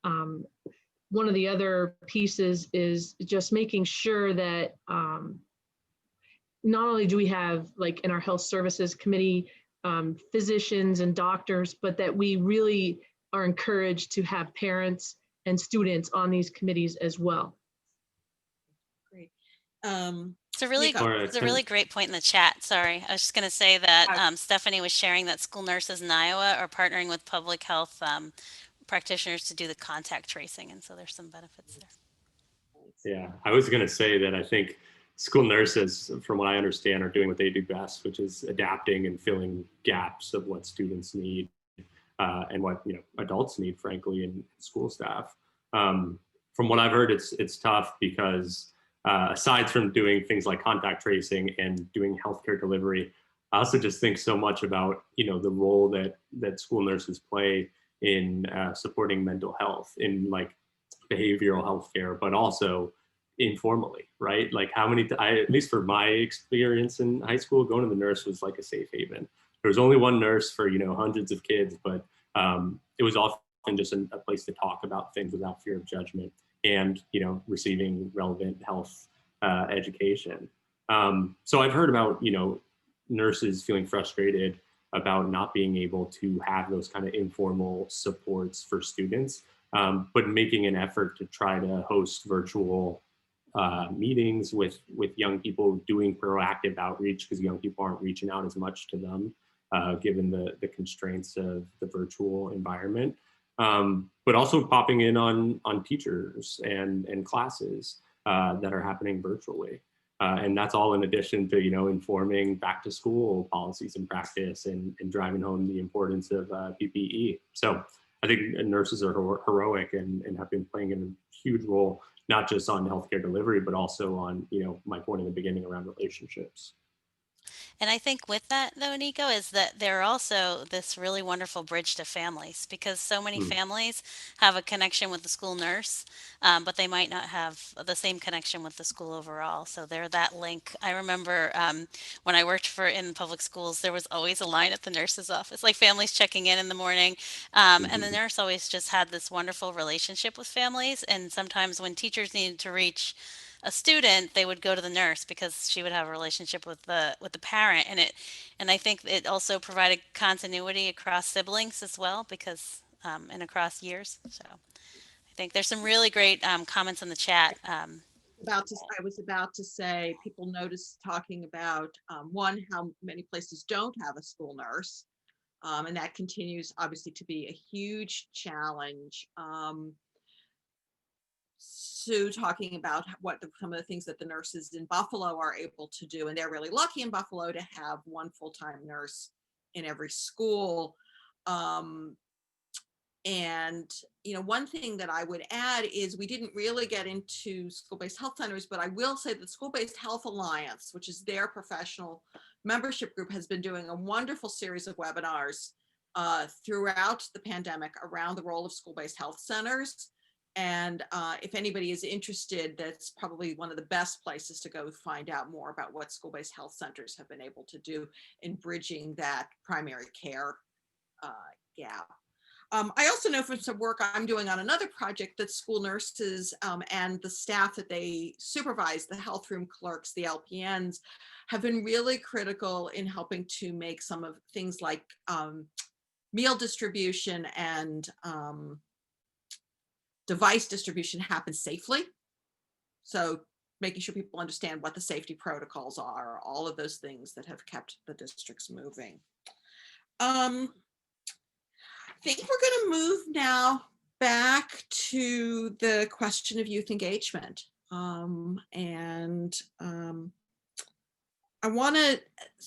E: One of the other pieces is just making sure that not only do we have, like in our health services committee, physicians and doctors, but that we really are encouraged to have parents and students on these committees as well.
C: Great.
D: It's a really great point in the chat. Sorry, I was just going to say that Stephanie was sharing that school nurses in Iowa are partnering with public health practitioners to do the contact tracing, and so there's some benefits there.
F: Yeah, I was going to say that I think school nurses, from what I understand, are doing what they do best, which is adapting and filling gaps of what students need and what adults need, frankly, in school staff. From what I've heard, it's tough because aside from doing things like contact tracing and doing healthcare delivery, I also just think so much about the role that school nurses play in supporting mental health, in like behavioral healthcare, but also informally, right? Like how many, at least for my experience in high school, going to the nurse was like a safe haven. There was only one nurse for hundreds of kids, but it was often just a place to talk about things without fear of judgment and receiving relevant health education. So I've heard about, nurses feeling frustrated about not being able to have those kind of informal supports for students, but making an effort to try to host virtual meetings with young people, doing proactive outreach, because young people aren't reaching out as much to them, given the constraints of the virtual environment. But also popping in on teachers and classes that are happening virtually. And that's all in addition to, informing back to school policies and practice and driving home the importance of PPE. So I think nurses are heroic and have been playing a huge role, not just on healthcare delivery, but also on, my point in the beginning around relationships.
D: And I think with that, though, Nico, is that they're also this really wonderful bridge to families, because so many
F: Mm.
D: families have a connection with the school nurse, but they might not have the same connection with the school overall. So they're that link. I remember when I worked in public schools, there was always a line at the nurse's office, like families checking in the morning. And the
F: Mhm.
D: nurse always just had this wonderful relationship with families. And sometimes when teachers needed to reach a student, they would go to the nurse because she would have a relationship with the parent, and I think it also provided continuity across siblings as well, because and across years. So I think there's some really great comments in the chat.
C: I was about to say, people notice talking about one, how many places don't have a school nurse. And that continues obviously to be a huge challenge. Sue talking about some of the things that the nurses in Buffalo are able to do. And they're really lucky in Buffalo to have one full-time nurse in every school. And, one thing that I would add is we didn't really get into school-based health centers, but I will say that School-Based Health Alliance, which is their professional membership group, has been doing a wonderful series of webinars throughout the pandemic around the role of school-based health centers. And if anybody is interested, that's probably one of the best places to go find out more about what school-based health centers have been able to do in bridging that primary care gap. I also know from some work I'm doing on another project that school nurses and the staff that they supervise, the health room clerks, the LPNs, have been really critical in helping to make some of things like meal distribution and device distribution happen safely. So making sure people understand what the safety protocols are, all of those things that have kept the districts moving. I think we're going to move now back to the question of youth engagement. I want to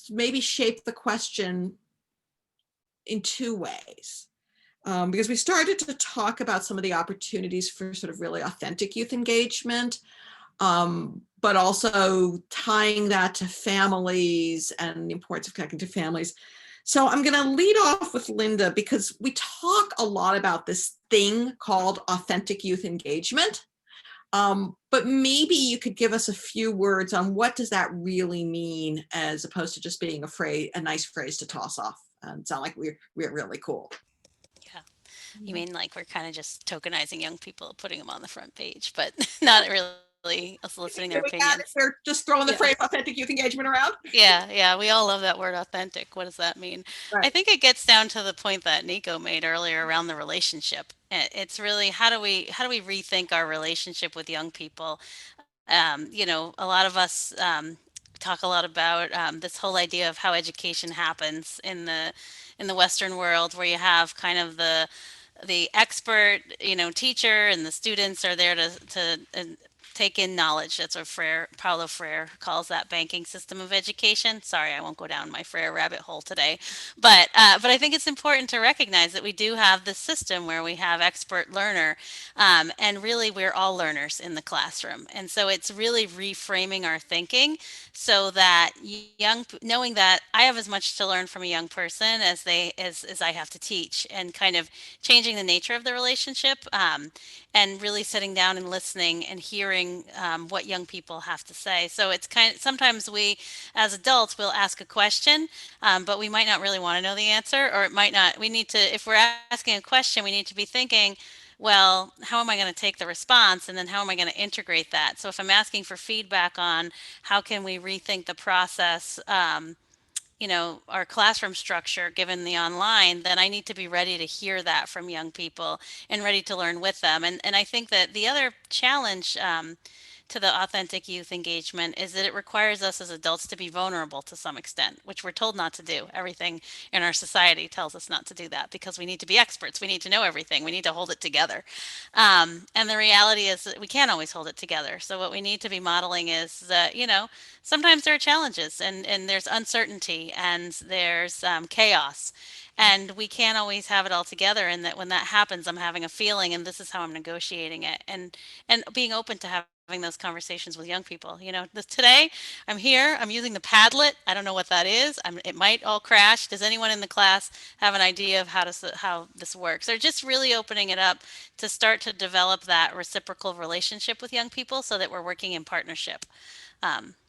C: maybe shape the question in two ways. Because we started to talk about some of the opportunities for sort of really authentic youth engagement, but also tying that to families and the importance of connecting to families. So I'm going to lead off with Linda, because we talk a lot about this thing called authentic youth engagement. But maybe you could give us a few words on what does that really mean, as opposed to just being a nice phrase to toss off and sound like we're really cool.
D: Yeah. You mean like we're kind of just tokenizing young people, putting them on the front page, but not really soliciting their opinions.
C: We're just throwing the phrase authentic youth engagement around.
D: Yeah, we all love that word authentic. What does that mean?
C: Right.
D: I think it gets down to the point that Nico made earlier around the relationship. It's really how do we rethink our relationship with young people? A lot of us talk a lot about this whole idea of how education happens in the Western world, where you have kind of the expert, teacher, and the students are there to take in knowledge. That's what Paulo Freire calls that banking system of education. Sorry, I won't go down my Freire rabbit hole today, but I think it's important to recognize that we do have this system where we have expert learner, and really we're all learners in the classroom. And so it's really reframing our thinking so that knowing that I have as much to learn from a young person as I have to teach, and kind of changing the nature of the relationship, and really sitting down and listening and hearing what young people have to say. So it's sometimes we as adults will ask a question, but we might not really want to know the answer, or it might not. If we're asking a question, we need to be thinking, well, how am I going to take the response, and then how am I going to integrate that? So if I'm asking for feedback on how can we rethink the process, our classroom structure given the online, then I need to be ready to hear that from young people and ready to learn with them. And I think that the other challenge to the authentic youth engagement is that it requires us as adults to be vulnerable to some extent, which we're told not to do. Everything in our society tells us not to do that because we need to be experts. We need to know everything. We need to hold it together. And the reality is that we can't always hold it together. So what we need to be modeling is that, sometimes there are challenges and there's uncertainty and there's chaos. And we can't always have it all together. And that when that happens, I'm having a feeling and this is how I'm negotiating it. And being open to having those conversations with young people. Today I'm here, I'm using the Padlet. I don't know what that is. It might all crash. Does anyone in the class have an idea of how this works? They're just really opening it up to start to develop that reciprocal relationship with young people so that we're working in partnership.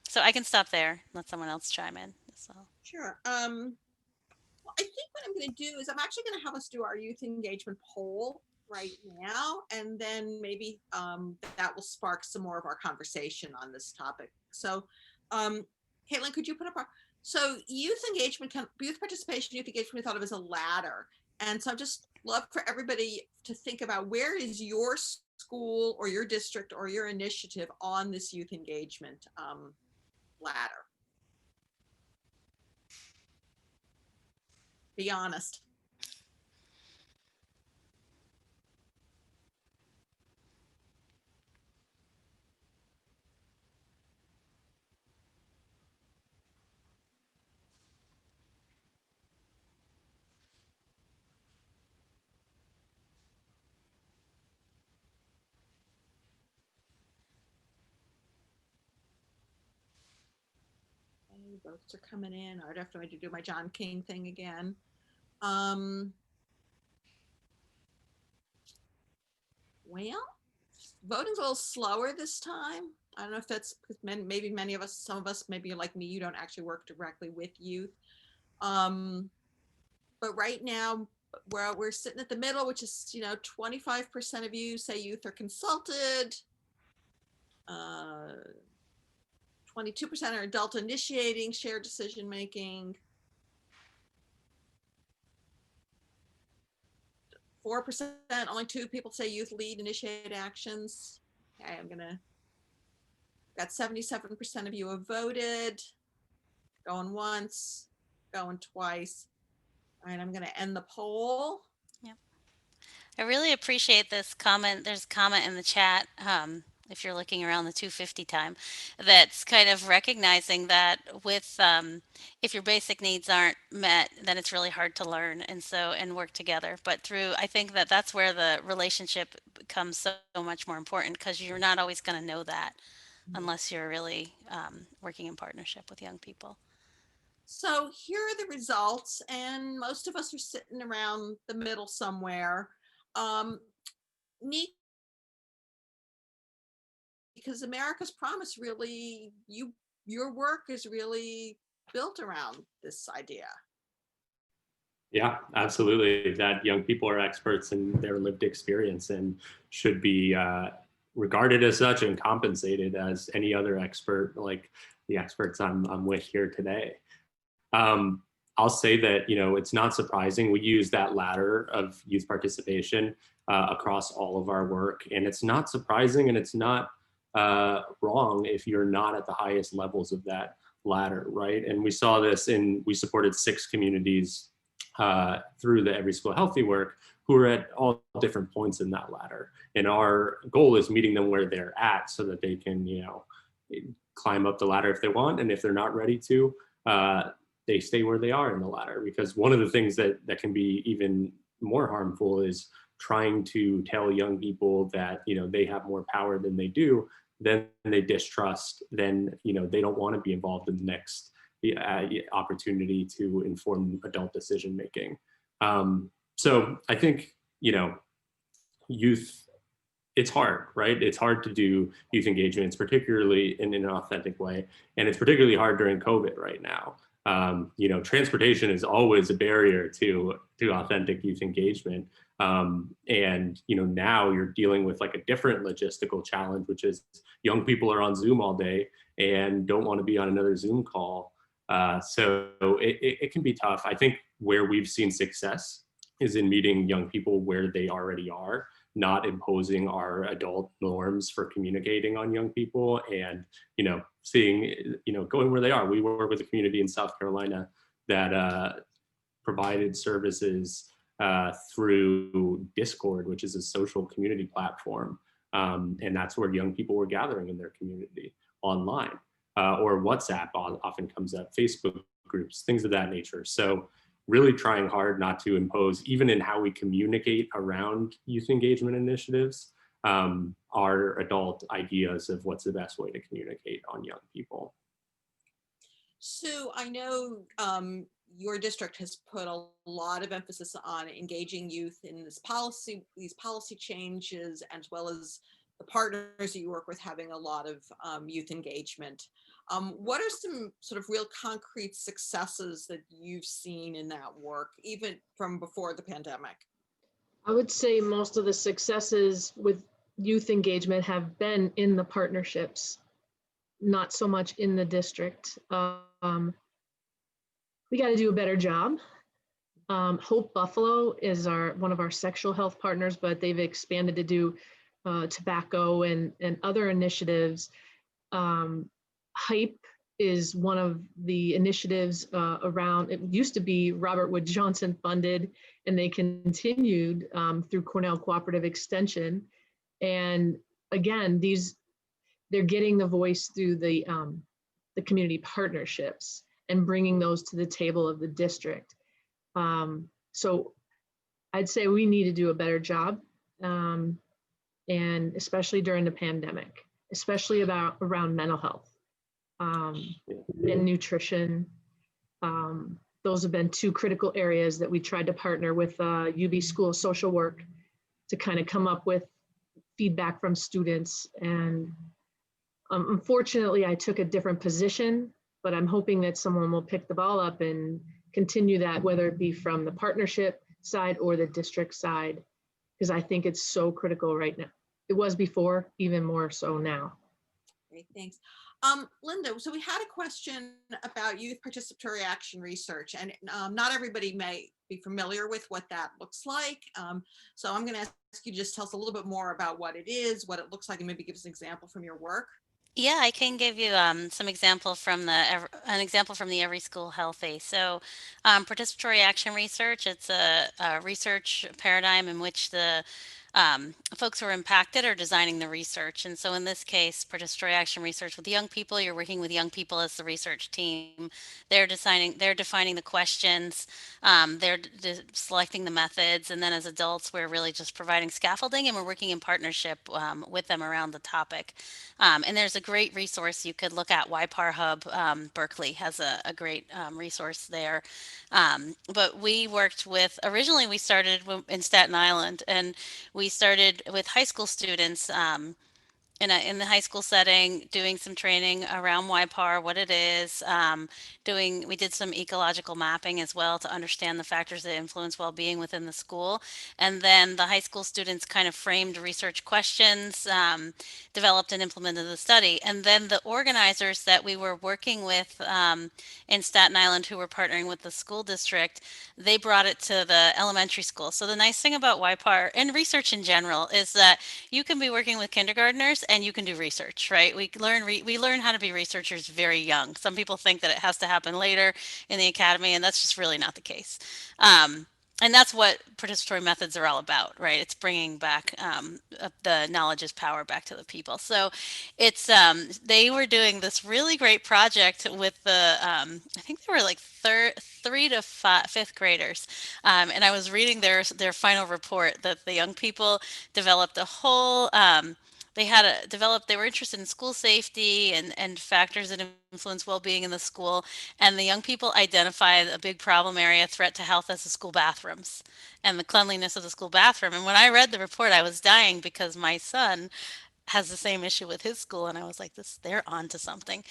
D: So I can stop there, let someone else chime in. So.
C: Sure. Well, I think what I'm going to do is I'm actually going to have us do our youth engagement poll right now, and then maybe that will spark some more of our conversation on this topic. So, Caitlin, could you put up so youth engagement, youth participation, youth engagement, we thought of as a ladder. And so I just love for everybody to think about where is your school or your district or your initiative on this youth engagement ladder. Be honest. Votes are coming in. I'd have to do my John King thing again. Well, voting's a little slower this time. I don't know if that's because maybe many of us, some of us, maybe like me, you don't actually work directly with youth. But right now, we're sitting at the middle, which is 25% of you say youth are consulted. 22% are adult initiating shared decision making. 4%, only 2 people say youth lead initiated actions. Okay, got 77% of you have voted. Going once, going twice. All right, I'm gonna end the poll.
D: Yep. I really appreciate this comment. There's a comment in the chat. If you're looking around the 250 time, that's kind of recognizing that with if your basic needs aren't met, then it's really hard to learn and work together. But I think that's where the relationship becomes so much more important because you're not always going to know that unless you're really working in partnership with young people.
C: So here are the results, and most of us are sitting around the middle somewhere. Nico, because America's Promise really, your work is really built around this idea.
F: Yeah, absolutely. That young people are experts in their lived experience and should be regarded as such and compensated as any other expert, like the experts I'm with here today. I'll say that, it's not surprising. We use that ladder of youth participation across all of our work. And it's not surprising and it's not wrong if you're not at the highest levels of that ladder, right? And we saw this we supported 6 communities through the Every School Healthy work who are at all different points in that ladder. And our goal is meeting them where they're at so that they can, climb up the ladder if they want. And if they're not ready to, they stay where they are in the ladder. Because one of the things that can be even more harmful is trying to tell young people that, they have more power than they do, then they distrust, then, they don't want to be involved in the next opportunity to inform adult decision making. So I think, youth, it's hard, right? It's hard to do youth engagements, particularly in an authentic way. And it's particularly hard during COVID right now. Transportation is always a barrier to authentic youth engagement. And now you're dealing with like a different logistical challenge, which is young people are on Zoom all day and don't want to be on another Zoom call. So it can be tough. I think where we've seen success is in meeting young people where they already are, not imposing our adult norms for communicating on young people, and seeing going where they are. We work with a community in South Carolina that provided services through Discord, which is a social community platform, and that's where young people were gathering in their community online, or WhatsApp often comes up, Facebook groups, things of that nature. So really trying hard not to impose, even in how we communicate around youth engagement initiatives, our adult ideas of what's the best way to communicate on young people.
C: Sue, I know your district has put a lot of emphasis on engaging youth in these policy changes, as well as the partners that you work with having a lot of youth engagement. What are some sort of real concrete successes that you've seen in that work, even from before the pandemic?
E: I would say most of the successes with youth engagement have been in the partnerships, not so much in the district. We got to do a better job. Hope Buffalo is one of our sexual health partners, but they've expanded to do tobacco and other initiatives. HYPE is one of the initiatives around, it used to be Robert Wood Johnson funded, and they continued through Cornell Cooperative Extension. And again, they're getting the voice through the community partnerships and bringing those to the table of the district. So I'd say we need to do a better job, and especially during the pandemic, especially around mental health. And nutrition. Those have been two critical areas that we tried to partner with UB School of Social Work to kind of come up with feedback from students. And unfortunately, I took a different position, but I'm hoping that someone will pick the ball up and continue that, whether it be from the partnership side or the district side, because I think it's so critical right now. It was before, even more so now.
C: Great, thanks. Linda, so we had a question about youth participatory action research, and not everybody may be familiar with what that looks like. So I'm going to ask you to just tell us a little bit more about what it is, what it looks like, and maybe give us an example from your work.
D: Yeah, I can give you some example from an example from the Every School Healthy. So, participatory action research. It's a research paradigm in which the folks who are impacted are designing the research. And so, in this case, participatory action research with young people. You're working with young people as the research team. They're defining the questions. They're selecting the methods, and then as adults, we're really just providing scaffolding, and we're working in partnership with them around the topic. And there's a great resource you could look at. YPAR Hub Berkeley has a great resource there. But originally we started in Staten Island, and we started with high school students in the high school setting, doing some training around YPAR, what it is. We did some ecological mapping as well to understand the factors that influence well-being within the school. And then the high school students kind of framed research questions, developed and implemented the study. And then the organizers that we were working with in Staten Island, who were partnering with the school district, they brought it to the elementary school. So the nice thing about YPAR and research in general is that you can be working with kindergartners and you can do research, right? We learn how to be researchers very young. Some people think that it has to happen later in the academy, and that's just really not the case. And that's what participatory methods are all about, right? It's bringing back the knowledge is power back to the people. So it's they were doing this really great project with the I think they were like 3 to 5th graders, and I was reading their final report that the young people developed a whole. They were interested in school safety and factors that influence well-being in the school. And the young people identified a big problem area, threat to health, as the school bathrooms and the cleanliness of the school bathroom. And when I read the report, I was dying because my son has the same issue with his school. And I was like, they're on to something.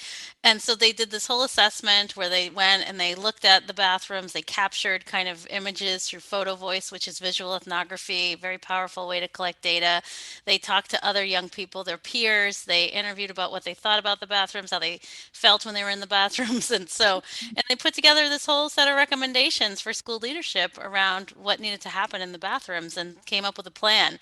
D: And so they did this whole assessment where they went and they looked at the bathrooms. They captured kind of images through photo voice, which is visual ethnography, very powerful way to collect data. They talked to other young people, their peers. They interviewed about what they thought about the bathrooms, how they felt when they were in the bathrooms. And they put together this whole set of recommendations for school leadership around what needed to happen in the bathrooms and came up with a plan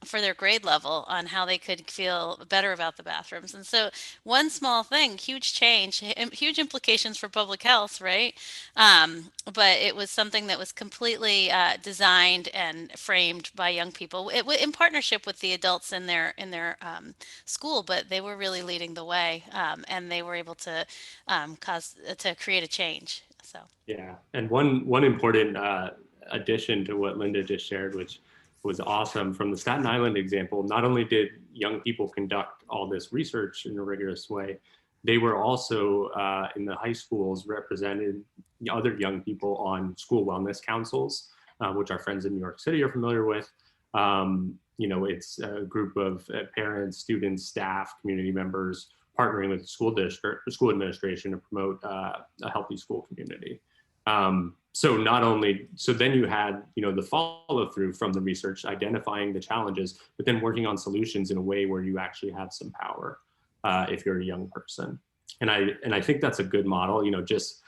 D: for their grade level on how they could feel better about the bathrooms. And so one small thing, huge change, huge implications for public health, right? But it was something that was completely designed and framed by young people in partnership with the adults in their school, but they were really leading the way, and they were able to create a change. So
F: Yeah, and one important addition to what Linda just shared, which was awesome from the Staten Island example, not only did young people conduct all this research in a rigorous way, they were also in the high schools represented other young people on school wellness councils, which our friends in New York City are familiar with. It's a group of parents, students, staff, community members partnering with the school district, school administration to promote a healthy school community. So then you had, the follow through from the research, identifying the challenges, but then working on solutions in a way where you actually have some power if you're a young person. And I think that's a good model, just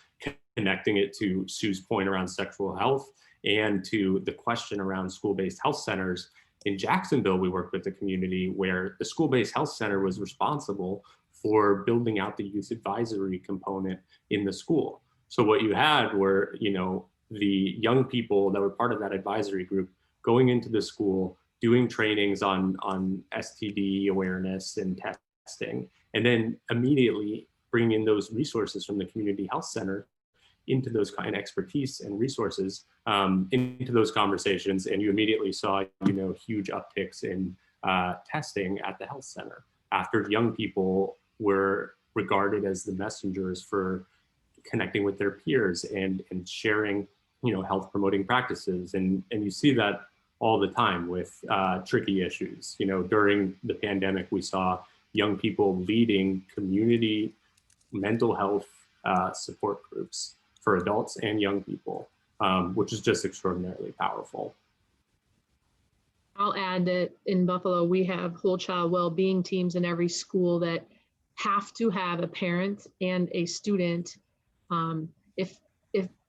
F: connecting it to Sue's point around sexual health and to the question around school-based health centers. In Jacksonville, we worked with the community where the school-based health center was responsible for building out the youth advisory component in the school. So what you had were, the young people that were part of that advisory group going into the school, doing trainings on STD awareness and testing, and then immediately bringing in those resources from the community health center into those kind of expertise and resources into those conversations. And you immediately saw, huge upticks in testing at the health center after young people were regarded as the messengers for connecting with their peers and sharing, health promoting practices. And you see that all the time with tricky issues. During the pandemic, we saw young people leading community mental health support groups for adults and young people, which is just extraordinarily powerful.
E: I'll add that in Buffalo, we have whole child well-being teams in every school that have to have a parent and a student, if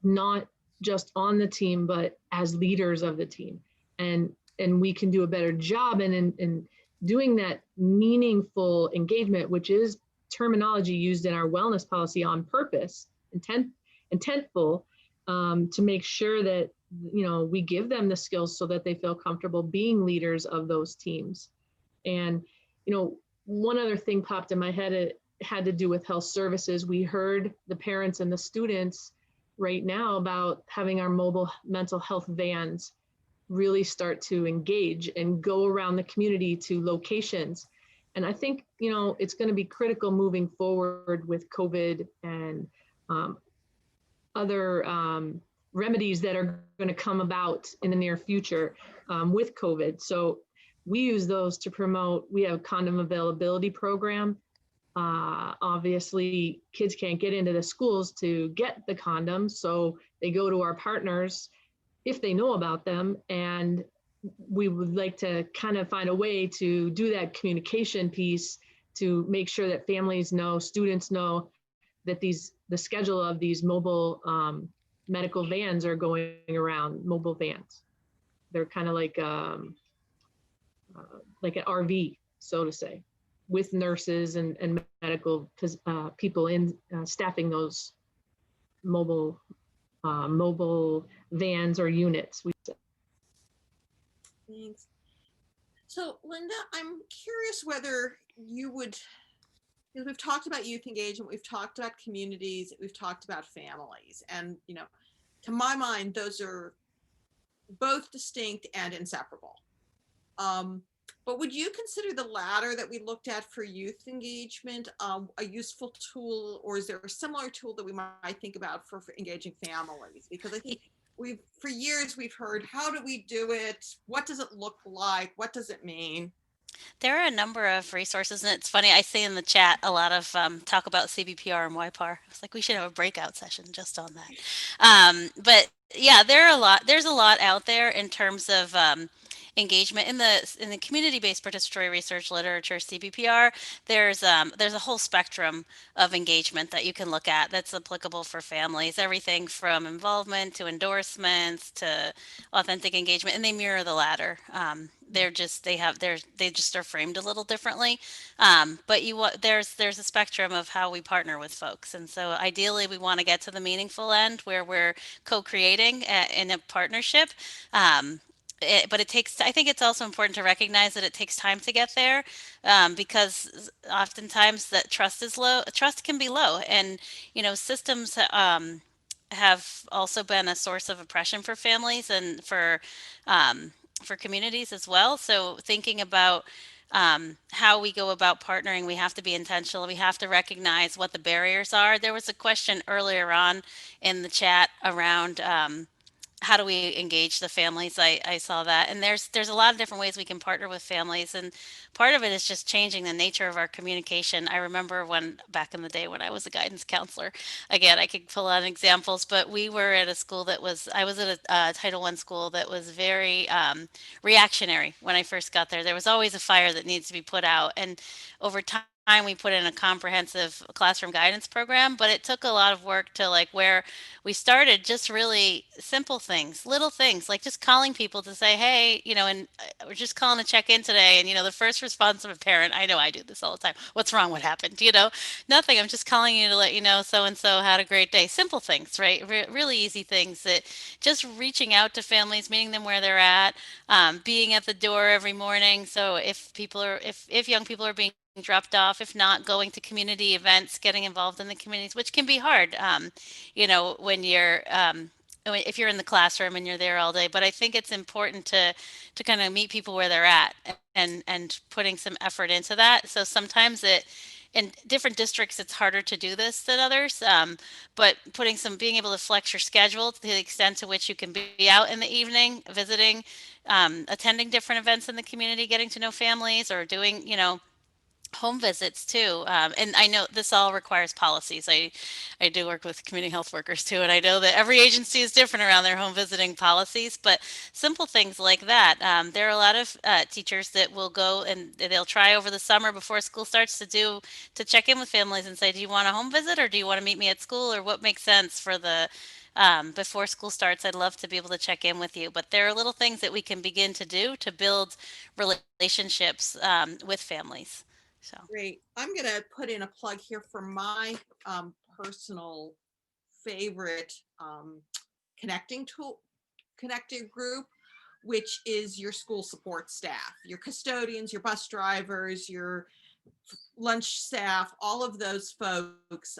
E: not just on the team, but as leaders of the team. And we can do a better job in doing that meaningful engagement, which is terminology used in our wellness policy on purpose, intentful, to make sure that we give them the skills so that they feel comfortable being leaders of those teams. And one other thing popped in my head, it had to do with health services. We heard the parents and the students right now about having our mobile mental health vans really start to engage and go around the community to locations. And I think, it's going to be critical moving forward with COVID and other remedies that are going to come about in the near future with COVID. So we use those to promote, we have a condom availability program. Obviously, kids can't get into the schools to get the condoms, so they go to our partners if they know about them. And we would like to kind of find a way to do that communication piece to make sure that families know, students know that the schedule of these mobile medical vans are going around, mobile vans. They're kind of like an RV, so to say, with nurses and medical people in staffing those mobile vans or units.
C: Thanks. So Linda, I'm curious whether you would, because we've talked about youth engagement, we've talked about communities, we've talked about families, and to my mind, those are both distinct and inseparable. But would you consider the latter that we looked at for youth engagement a useful tool, or is there a similar tool that we might think about for engaging families? Because I think for years we've heard, how do we do it? What does it look like? What does it mean?
D: There are a number of resources, and it's funny, I see in the chat a lot of talk about CBPR and YPAR. I was like, we should have a breakout session just on that. But yeah, there's a lot out there in terms of engagement in the community-based participatory research literature, CBPR. There's a whole spectrum of engagement that you can look at that's applicable for families, everything from involvement to endorsements to authentic engagement, and they mirror the latter. They just are framed a little differently. But there's a spectrum of how we partner with folks, and so ideally we want to get to the meaningful end where we're co-creating in a partnership. But I think it's also important to recognize that it takes time to get there, because oftentimes that trust can be low, and systems have also been a source of oppression for families and for communities as well. So thinking about how we go about partnering, we have to be intentional. We have to recognize what the barriers are. There was a question earlier on in the chat around how do we engage the families? I saw that, and there's a lot of different ways we can partner with families, and part of it is just changing the nature of our communication. I remember back in the day when I was a guidance counselor, again, I could pull out examples, but we were at a school I was at a Title I school that was very reactionary when I first got there. There was always a fire that needs to be put out, and over time we put in a comprehensive classroom guidance program, but it took a lot of work to where we started just really simple things, little things, like just calling people to say, hey, and we're just calling to check in today. And, the first response of a parent, I know I do this all the time. What's wrong? What happened? Nothing. I'm just calling you to let you know so-and-so had a great day. Simple things, right? Really easy things that just reaching out to families, meeting them where they're at, being at the door every morning. So if young people are being dropped off, if not, going to community events, getting involved in the communities, which can be hard, when you're if you're in the classroom and you're there all day. But I think it's important to kind of meet people where they're at, and putting some effort into that. So sometimes in different districts, it's harder to do this than others. But being able to flex your schedule to the extent to which you can be out in the evening, visiting, attending different events in the community, getting to know families, or doing, home visits too. And I know this all requires policies. I do work with community health workers too, and I know that every agency is different around their home visiting policies, but simple things like that. There are a lot of teachers that will go and they'll try over the summer before school starts to check in with families and say, do you want a home visit, or do you want to meet me at school, or what makes sense for the before school starts? I'd love to be able to check in with you. But there are little things that we can begin to do to build relationships with families. So
C: Great. I'm going to put in a plug here for my personal favorite connecting group, which is your school support staff, your custodians, your bus drivers, your lunch staff, all of those folks,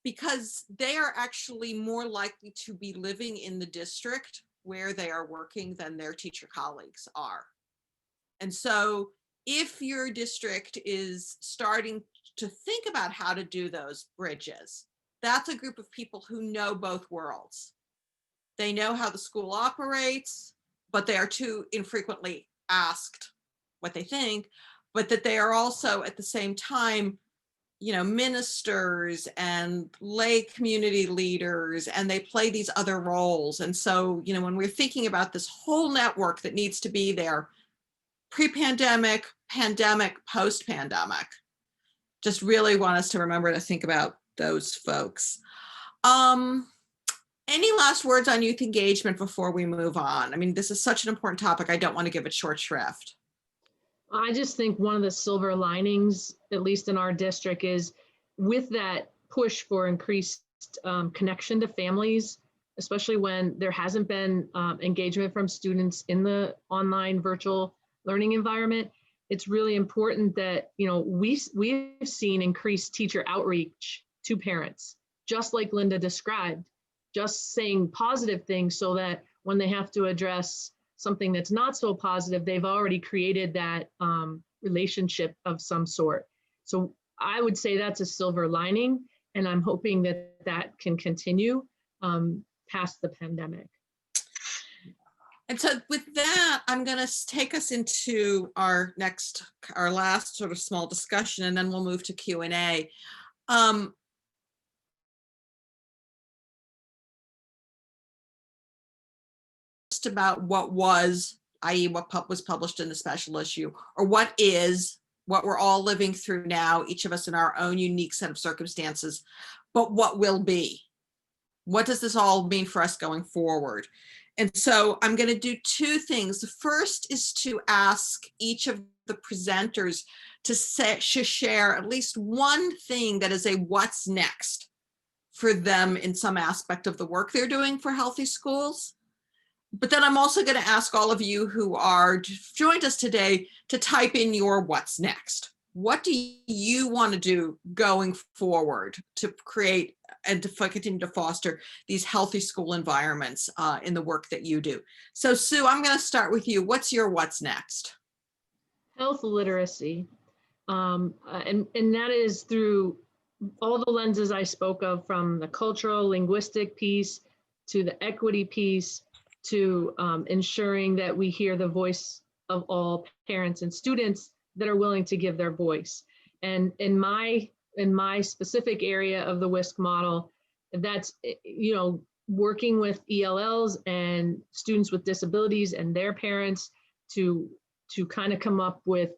C: because they are actually more likely to be living in the district where they are working than their teacher colleagues are. And so if your district is starting to think about how to do those bridges, that's a group of people who know both worlds. They know how the school operates, but they are too infrequently asked what they think, but that they are also at the same time, ministers and lay community leaders, and they play these other roles. And so, when we're thinking about this whole network that needs to be there, pre-pandemic, pandemic, post-pandemic, just really want us to remember to think about those folks. Any last words on youth engagement before we move on? I mean, this is such an important topic. I don't want to give it short shrift.
E: I just think one of the silver linings, at least in our district, is with that push for increased connection to families, especially when there hasn't been engagement from students in the online virtual learning environment. It's really important that, we've seen increased teacher outreach to parents, just like Linda described, just saying positive things so that when they have to address something that's not so positive, they've already created that relationship of some sort. So I would say that's a silver lining, and I'm hoping that that can continue past the pandemic.
C: And so with that, I'm going to take us into our last sort of small discussion, and then we'll move to Q&A. Just about what was, i.e. what was published in the special issue, or what we're all living through now, each of us in our own unique set of circumstances, but what will be. What does this all mean for us going forward? And so I'm going to do two things. The first is to ask each of the presenters to share at least one thing that is a what's next for them in some aspect of the work they're doing for healthy schools. But then I'm also going to ask all of you who are joined us today to type in your what's next. What do you want to do going forward to create and to continue to foster these healthy school environments in the work that you do? So Sue, I'm going to start with you. What's your what's next?
E: Health literacy. And that is through all the lenses I spoke of, from the cultural, linguistic piece to the equity piece to ensuring that we hear the voice of all parents and students that are willing to give their voice. And in my specific area of the WISC model, that's, you know, working with ELLs and students with disabilities and their parents to kind of come up with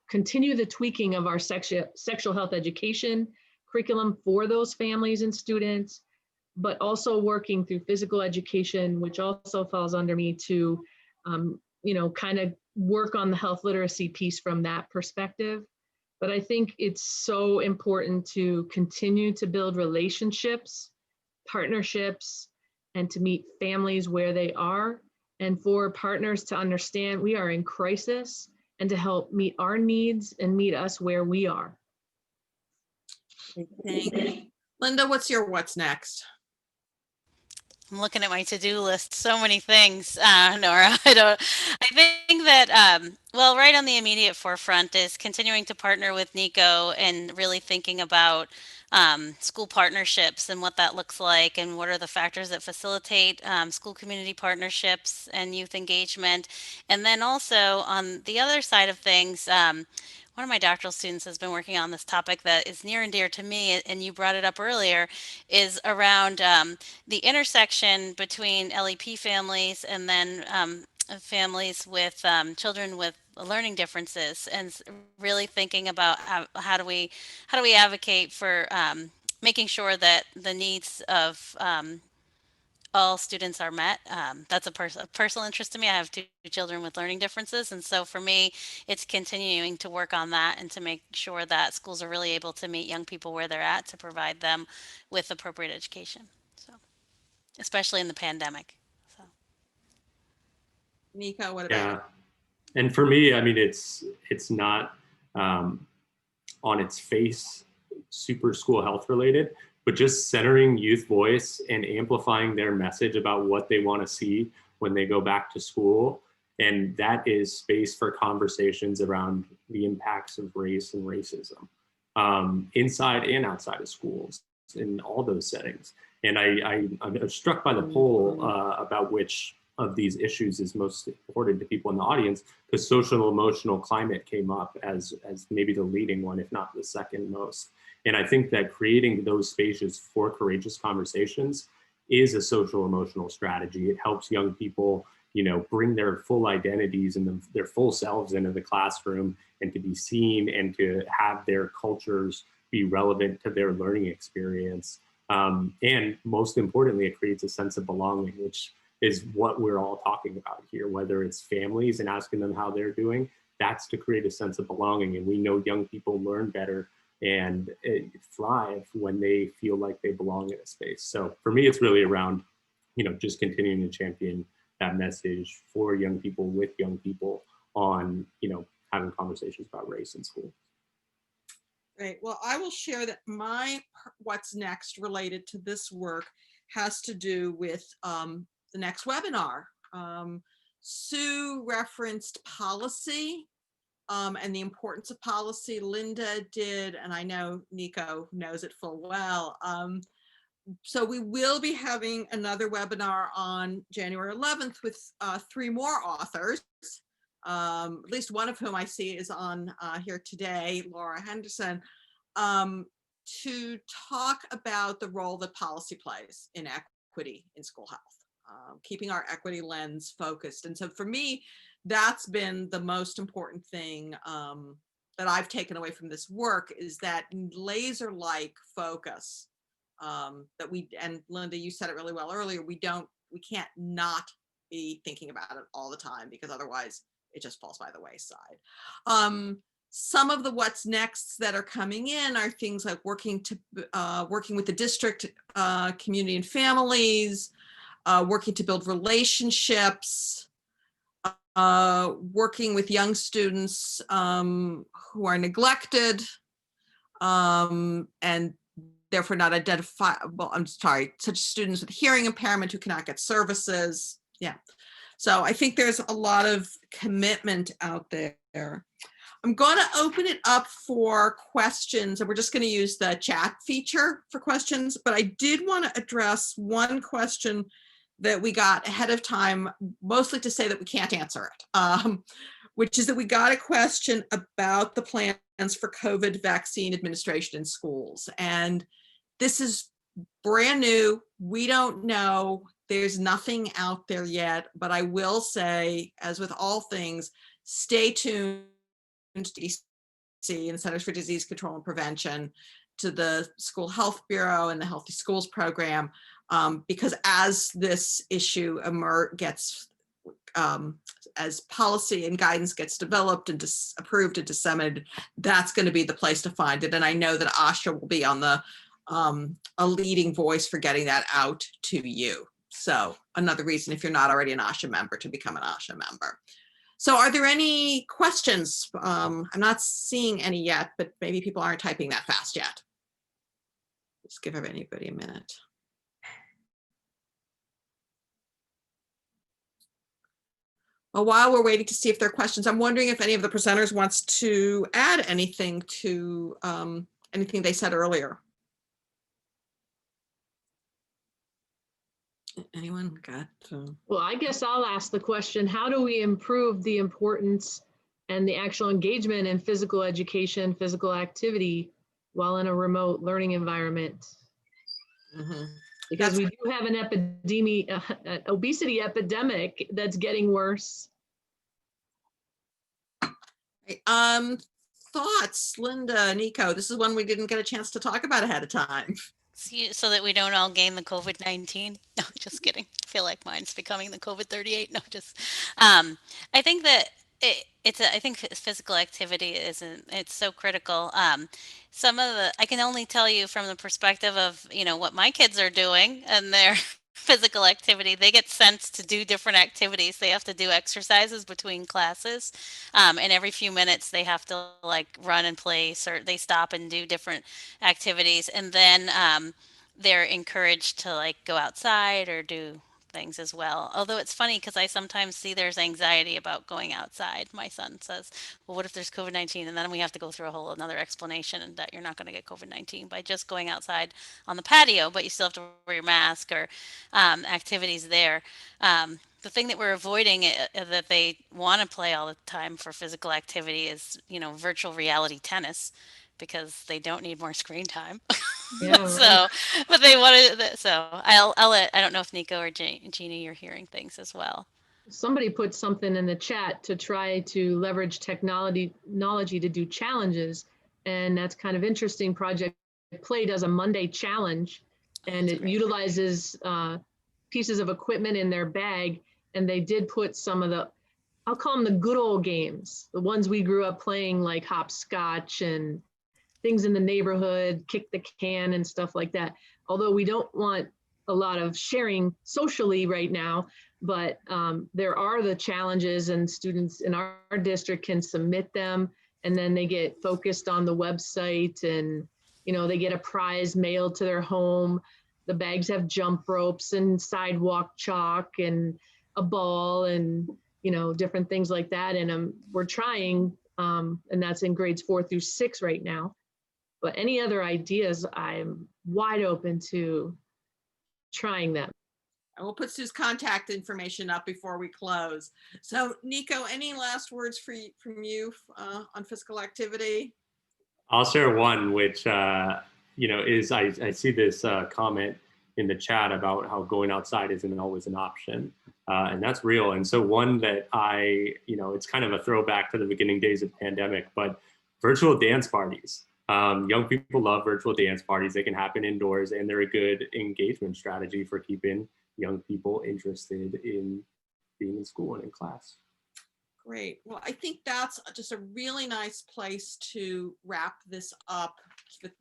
E: continue the tweaking of our sexual health education curriculum for those families and students, but also working through physical education, which also falls under me, to, you know, kind of work on the health literacy piece from that perspective. But I think it's so important to continue to build relationships, partnerships, and to meet families where they are, and for partners to understand we are in crisis and to help meet our needs and meet us where we are.
C: Thank you. Linda, what's your what's next?
D: I'm looking at my to-do list. So many things, Nora. I think that, well, right on the immediate forefront is continuing to partner with Nico and really thinking about school partnerships and what that looks like, and what are the factors that facilitate school community partnerships and youth engagement. And then also on the other side of things, one of my doctoral students has been working on this topic that is near and dear to me, and you brought it up earlier, is around the intersection between LEP families and then families with children with learning differences, and really thinking about how do we advocate for making sure that the needs of all students are met. That's a personal interest to me. I have two children with learning differences, and so for me, it's continuing to work on that and to make sure that schools are really able to meet young people where they're at, to provide them with appropriate education. So, especially in the pandemic. So,
C: Nico, what about you?
F: And for me, I mean, it's not on its face super school health related, but just centering youth voice and amplifying their message about what they want to see when they go back to school. And that is space for conversations around the impacts of race and racism inside and outside of schools, in all those settings. And I'm struck by the poll about which of these issues is most important to people in the audience, because social emotional climate came up as maybe the leading one, if not the second most. And I think that creating those spaces for courageous conversations is a social emotional strategy. It helps young people, you know, bring their full identities and their full selves into the classroom, and to be seen and to have their cultures be relevant to their learning experience. And most importantly, it creates a sense of belonging, which is what we're all talking about here, whether it's families and asking them how they're doing. That's to create a sense of belonging. And we know young people learn better and thrive when they feel like they belong in a space. So for me, it's really around, you know, just continuing to champion that message for young people with young people on, you know, having conversations about race in school.
C: Great. Well, I will share that my what's next related to this work has to do with the next webinar. Sue referenced policy and the importance of policy. Linda did, and I know Nico knows it full well. so we will be having another webinar on January 11th with 3 more authors, at least one of whom I see is on here today, Laura Henderson, to talk about the role that policy plays in equity in school health, keeping our equity lens focused. And so for me, that's been the most important thing that I've taken away from this work, is that laser-like focus that we, and Linda, you said it really well earlier, we can't not be thinking about it all the time, because otherwise it just falls by the wayside. Some of the what's next that are coming in are things like working with the district, community and families, working to build relationships, working with young students who are neglected and therefore not identifiable, such students with hearing impairment who cannot get services. Yeah. So I think there's a lot of commitment out there. I'm going to open it up for questions, and we're just going to use the chat feature for questions, but I did want to address one question that we got ahead of time, mostly to say that we can't answer it, which is that we got a question about the plans for COVID vaccine administration in schools. And this is brand new. We don't know. There's nothing out there yet, but I will say, as with all things, stay tuned to CDC and Centers for Disease Control and Prevention, to the School Health Bureau and the Healthy Schools Program, because as this issue gets, as policy and guidance gets developed and approved and disseminated, that's going to be the place to find it. And I know that ASHA will be on the a leading voice for getting that out to you. So another reason, if you're not already an ASHA member, to become an ASHA member. So are there any questions? I'm not seeing any yet, but maybe people aren't typing that fast yet. Just give anybody a minute. Well, while we're waiting to see if there are questions, I'm wondering if any of the presenters wants to add anything to anything they said earlier. Anyone got?
E: Well, I guess I'll ask the question, how do we improve the importance and the actual engagement in physical education, physical activity while in a remote learning environment?
C: Mm-hmm.
E: Because we do have an obesity epidemic that's getting worse.
C: Thoughts, Linda, Nico? This is one we didn't get a chance to talk about ahead of time.
D: So that we don't all gain the COVID-19. No, just kidding. I feel like mine's becoming the COVID-38. No, just, I think that I think physical activity it's so critical. I can only tell you from the perspective of, what my kids are doing and their physical activity. They get sent to do different activities. They have to do exercises between classes. And every few minutes they have to run and place, or they stop and do different activities. And then they're encouraged to go outside or do things as well. Although it's funny because I sometimes see there's anxiety about going outside. My son says, well, what if there's COVID-19? And then we have to go through a whole another explanation that you're not going to get COVID-19 by just going outside on the patio, but you still have to wear your mask, or activities there. The thing that we're avoiding that they want to play all the time for physical activity is, virtual reality tennis, because they don't need more screen time.
E: Yeah, right.
D: So, but they wanted, so I don't know if Nico or Jeannie, you're hearing things as well.
E: Somebody put something in the chat to try to leverage technology to do challenges. And that's kind of interesting. Project Play does a Monday challenge, and it utilizes pieces of equipment in their bag. And they did put some of I'll call them the good old games, the ones we grew up playing, like hopscotch and things in the neighborhood, kick the can and stuff like that. Although we don't want a lot of sharing socially right now, but there are the challenges, and students in our district can submit them, and then they get focused on the website, and they get a prize mailed to their home. The bags have jump ropes and sidewalk chalk and a ball and different things like that. And we're trying, and that's in grades 4 through 6 right now. But any other ideas, I'm wide open to trying that.
C: And we'll put Sue's contact information up before we close. So Nico, any last words from you on physical activity?
F: I'll share one, which, is I see this comment in the chat about how going outside isn't always an option. And that's real. And so one that it's kind of a throwback to the beginning days of the pandemic, but virtual dance parties. Young people love virtual dance parties. They can happen indoors, and they're a good engagement strategy for keeping young people interested in being in school and in class.
C: Great. Well, I think that's just a really nice place to wrap this up with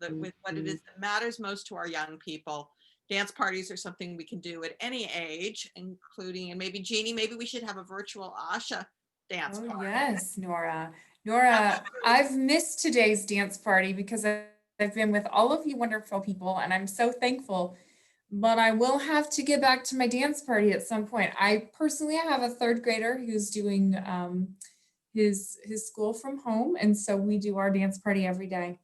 C: what it is that matters most to our young people. Dance parties are something we can do at any age, including, and maybe Jeannie, maybe we should have a virtual ASHA dance party.
A: Yes, Nora. Nora, I've missed today's dance party because I've been with all of you wonderful people, and I'm so thankful. But I will have to get back to my dance party at some point. I personally have a third grader who's doing his school from home, and so we do our dance party every day.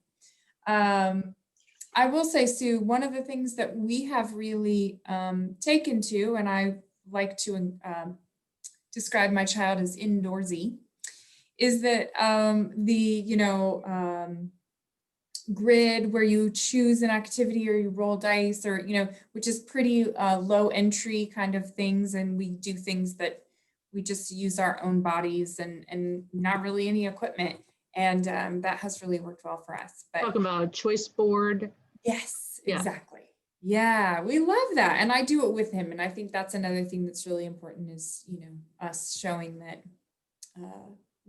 A: I will say, Sue, one of the things that we have really taken to, and I like to describe my child as indoorsy, is that grid where you choose an activity or you roll dice, or which is pretty low entry kind of things, and we do things that we just use our own bodies and not really any equipment, and that has really worked well for us. But
E: Talking about a choice board.
A: yes,
E: Yeah.
A: exactly. Yeah, we love that, and I do it with him, and I think that's another thing that's really important is us showing that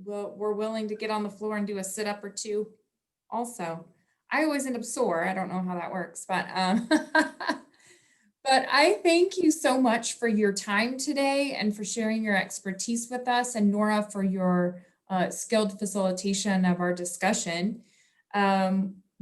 A: we're willing to get on the floor and do a sit up or two. Also, I always end up sore. I don't know how that works, but but I thank you so much for your time today and for sharing your expertise with us, and Nora for your skilled facilitation of our discussion.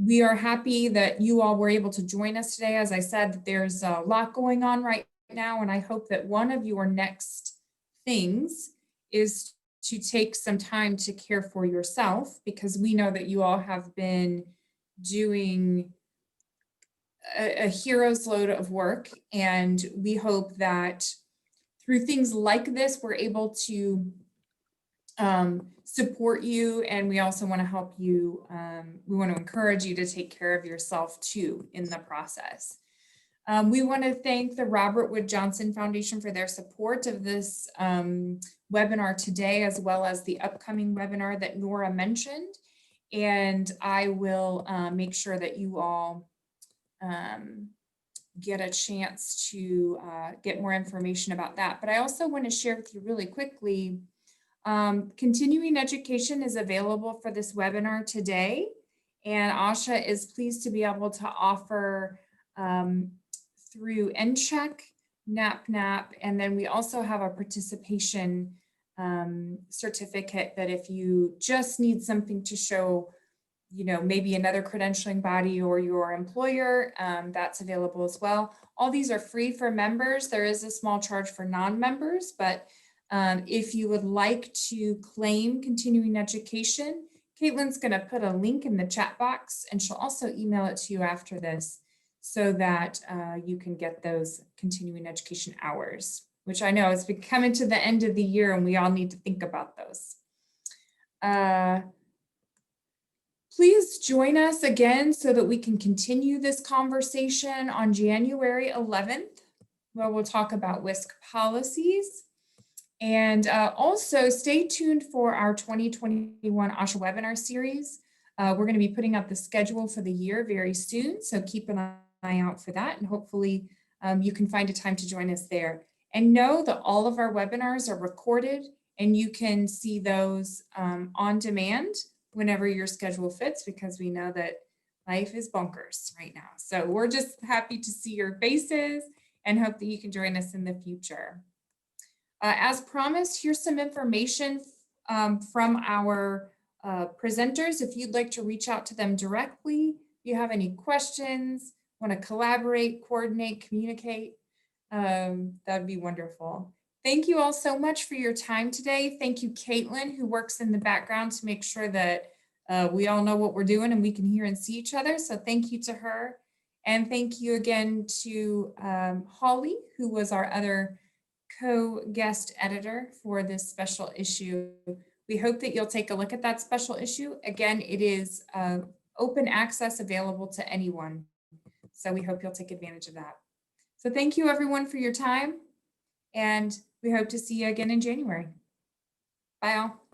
A: We are happy that you all were able to join us today. As I said, there's a lot going on right now, and I hope that one of your next things is to take some time to care for yourself, because we know that you all have been doing a hero's load of work, and we hope that through things like this, we're able to support you, and we also want to help you. We want to encourage you to take care of yourself too in the process. We want to thank the Robert Wood Johnson Foundation for their support of this webinar today, as well as the upcoming webinar that Nora mentioned. And I will make sure that you all get a chance to get more information about that. But I also want to share with you really quickly, continuing education is available for this webinar today. And ASHA is pleased to be able to offer through NCHEC, NAPNAP, and then we also have a participation certificate that if you just need something to show, maybe another credentialing body or your employer, that's available as well. All these are free for members. There is a small charge for non-members, but if you would like to claim continuing education, Caitlin's going to put a link in the chat box, and she'll also email it to you after this so that you can get those continuing education hours, which I know is coming to the end of the year and we all need to think about those. Please join us again so that we can continue this conversation on January 11th, where we'll talk about WSC policies. And also stay tuned for our 2021 ASHA webinar series. We're going to be putting out the schedule for the year very soon, so keep an eye out for that, and hopefully you can find a time to join us there. And know that all of our webinars are recorded, and you can see those on demand whenever your schedule fits, because we know that life is bonkers right now. So we're just happy to see your faces and hope that you can join us in the future. As promised, here's some information from our presenters. If you'd like to reach out to them directly, if you have any questions, want to collaborate, coordinate, communicate, that'd be wonderful. Thank you all so much for your time today. Thank you, Caitlin, who works in the background to make sure that we all know what we're doing and we can hear and see each other. So thank you to her. And thank you again to Howley, who was our other co-guest editor for this special issue. We hope that you'll take a look at that special issue. Again, it is open access, available to anyone. So we hope you'll take advantage of that. So thank you everyone for your time, and we hope to see you again in January. Bye all.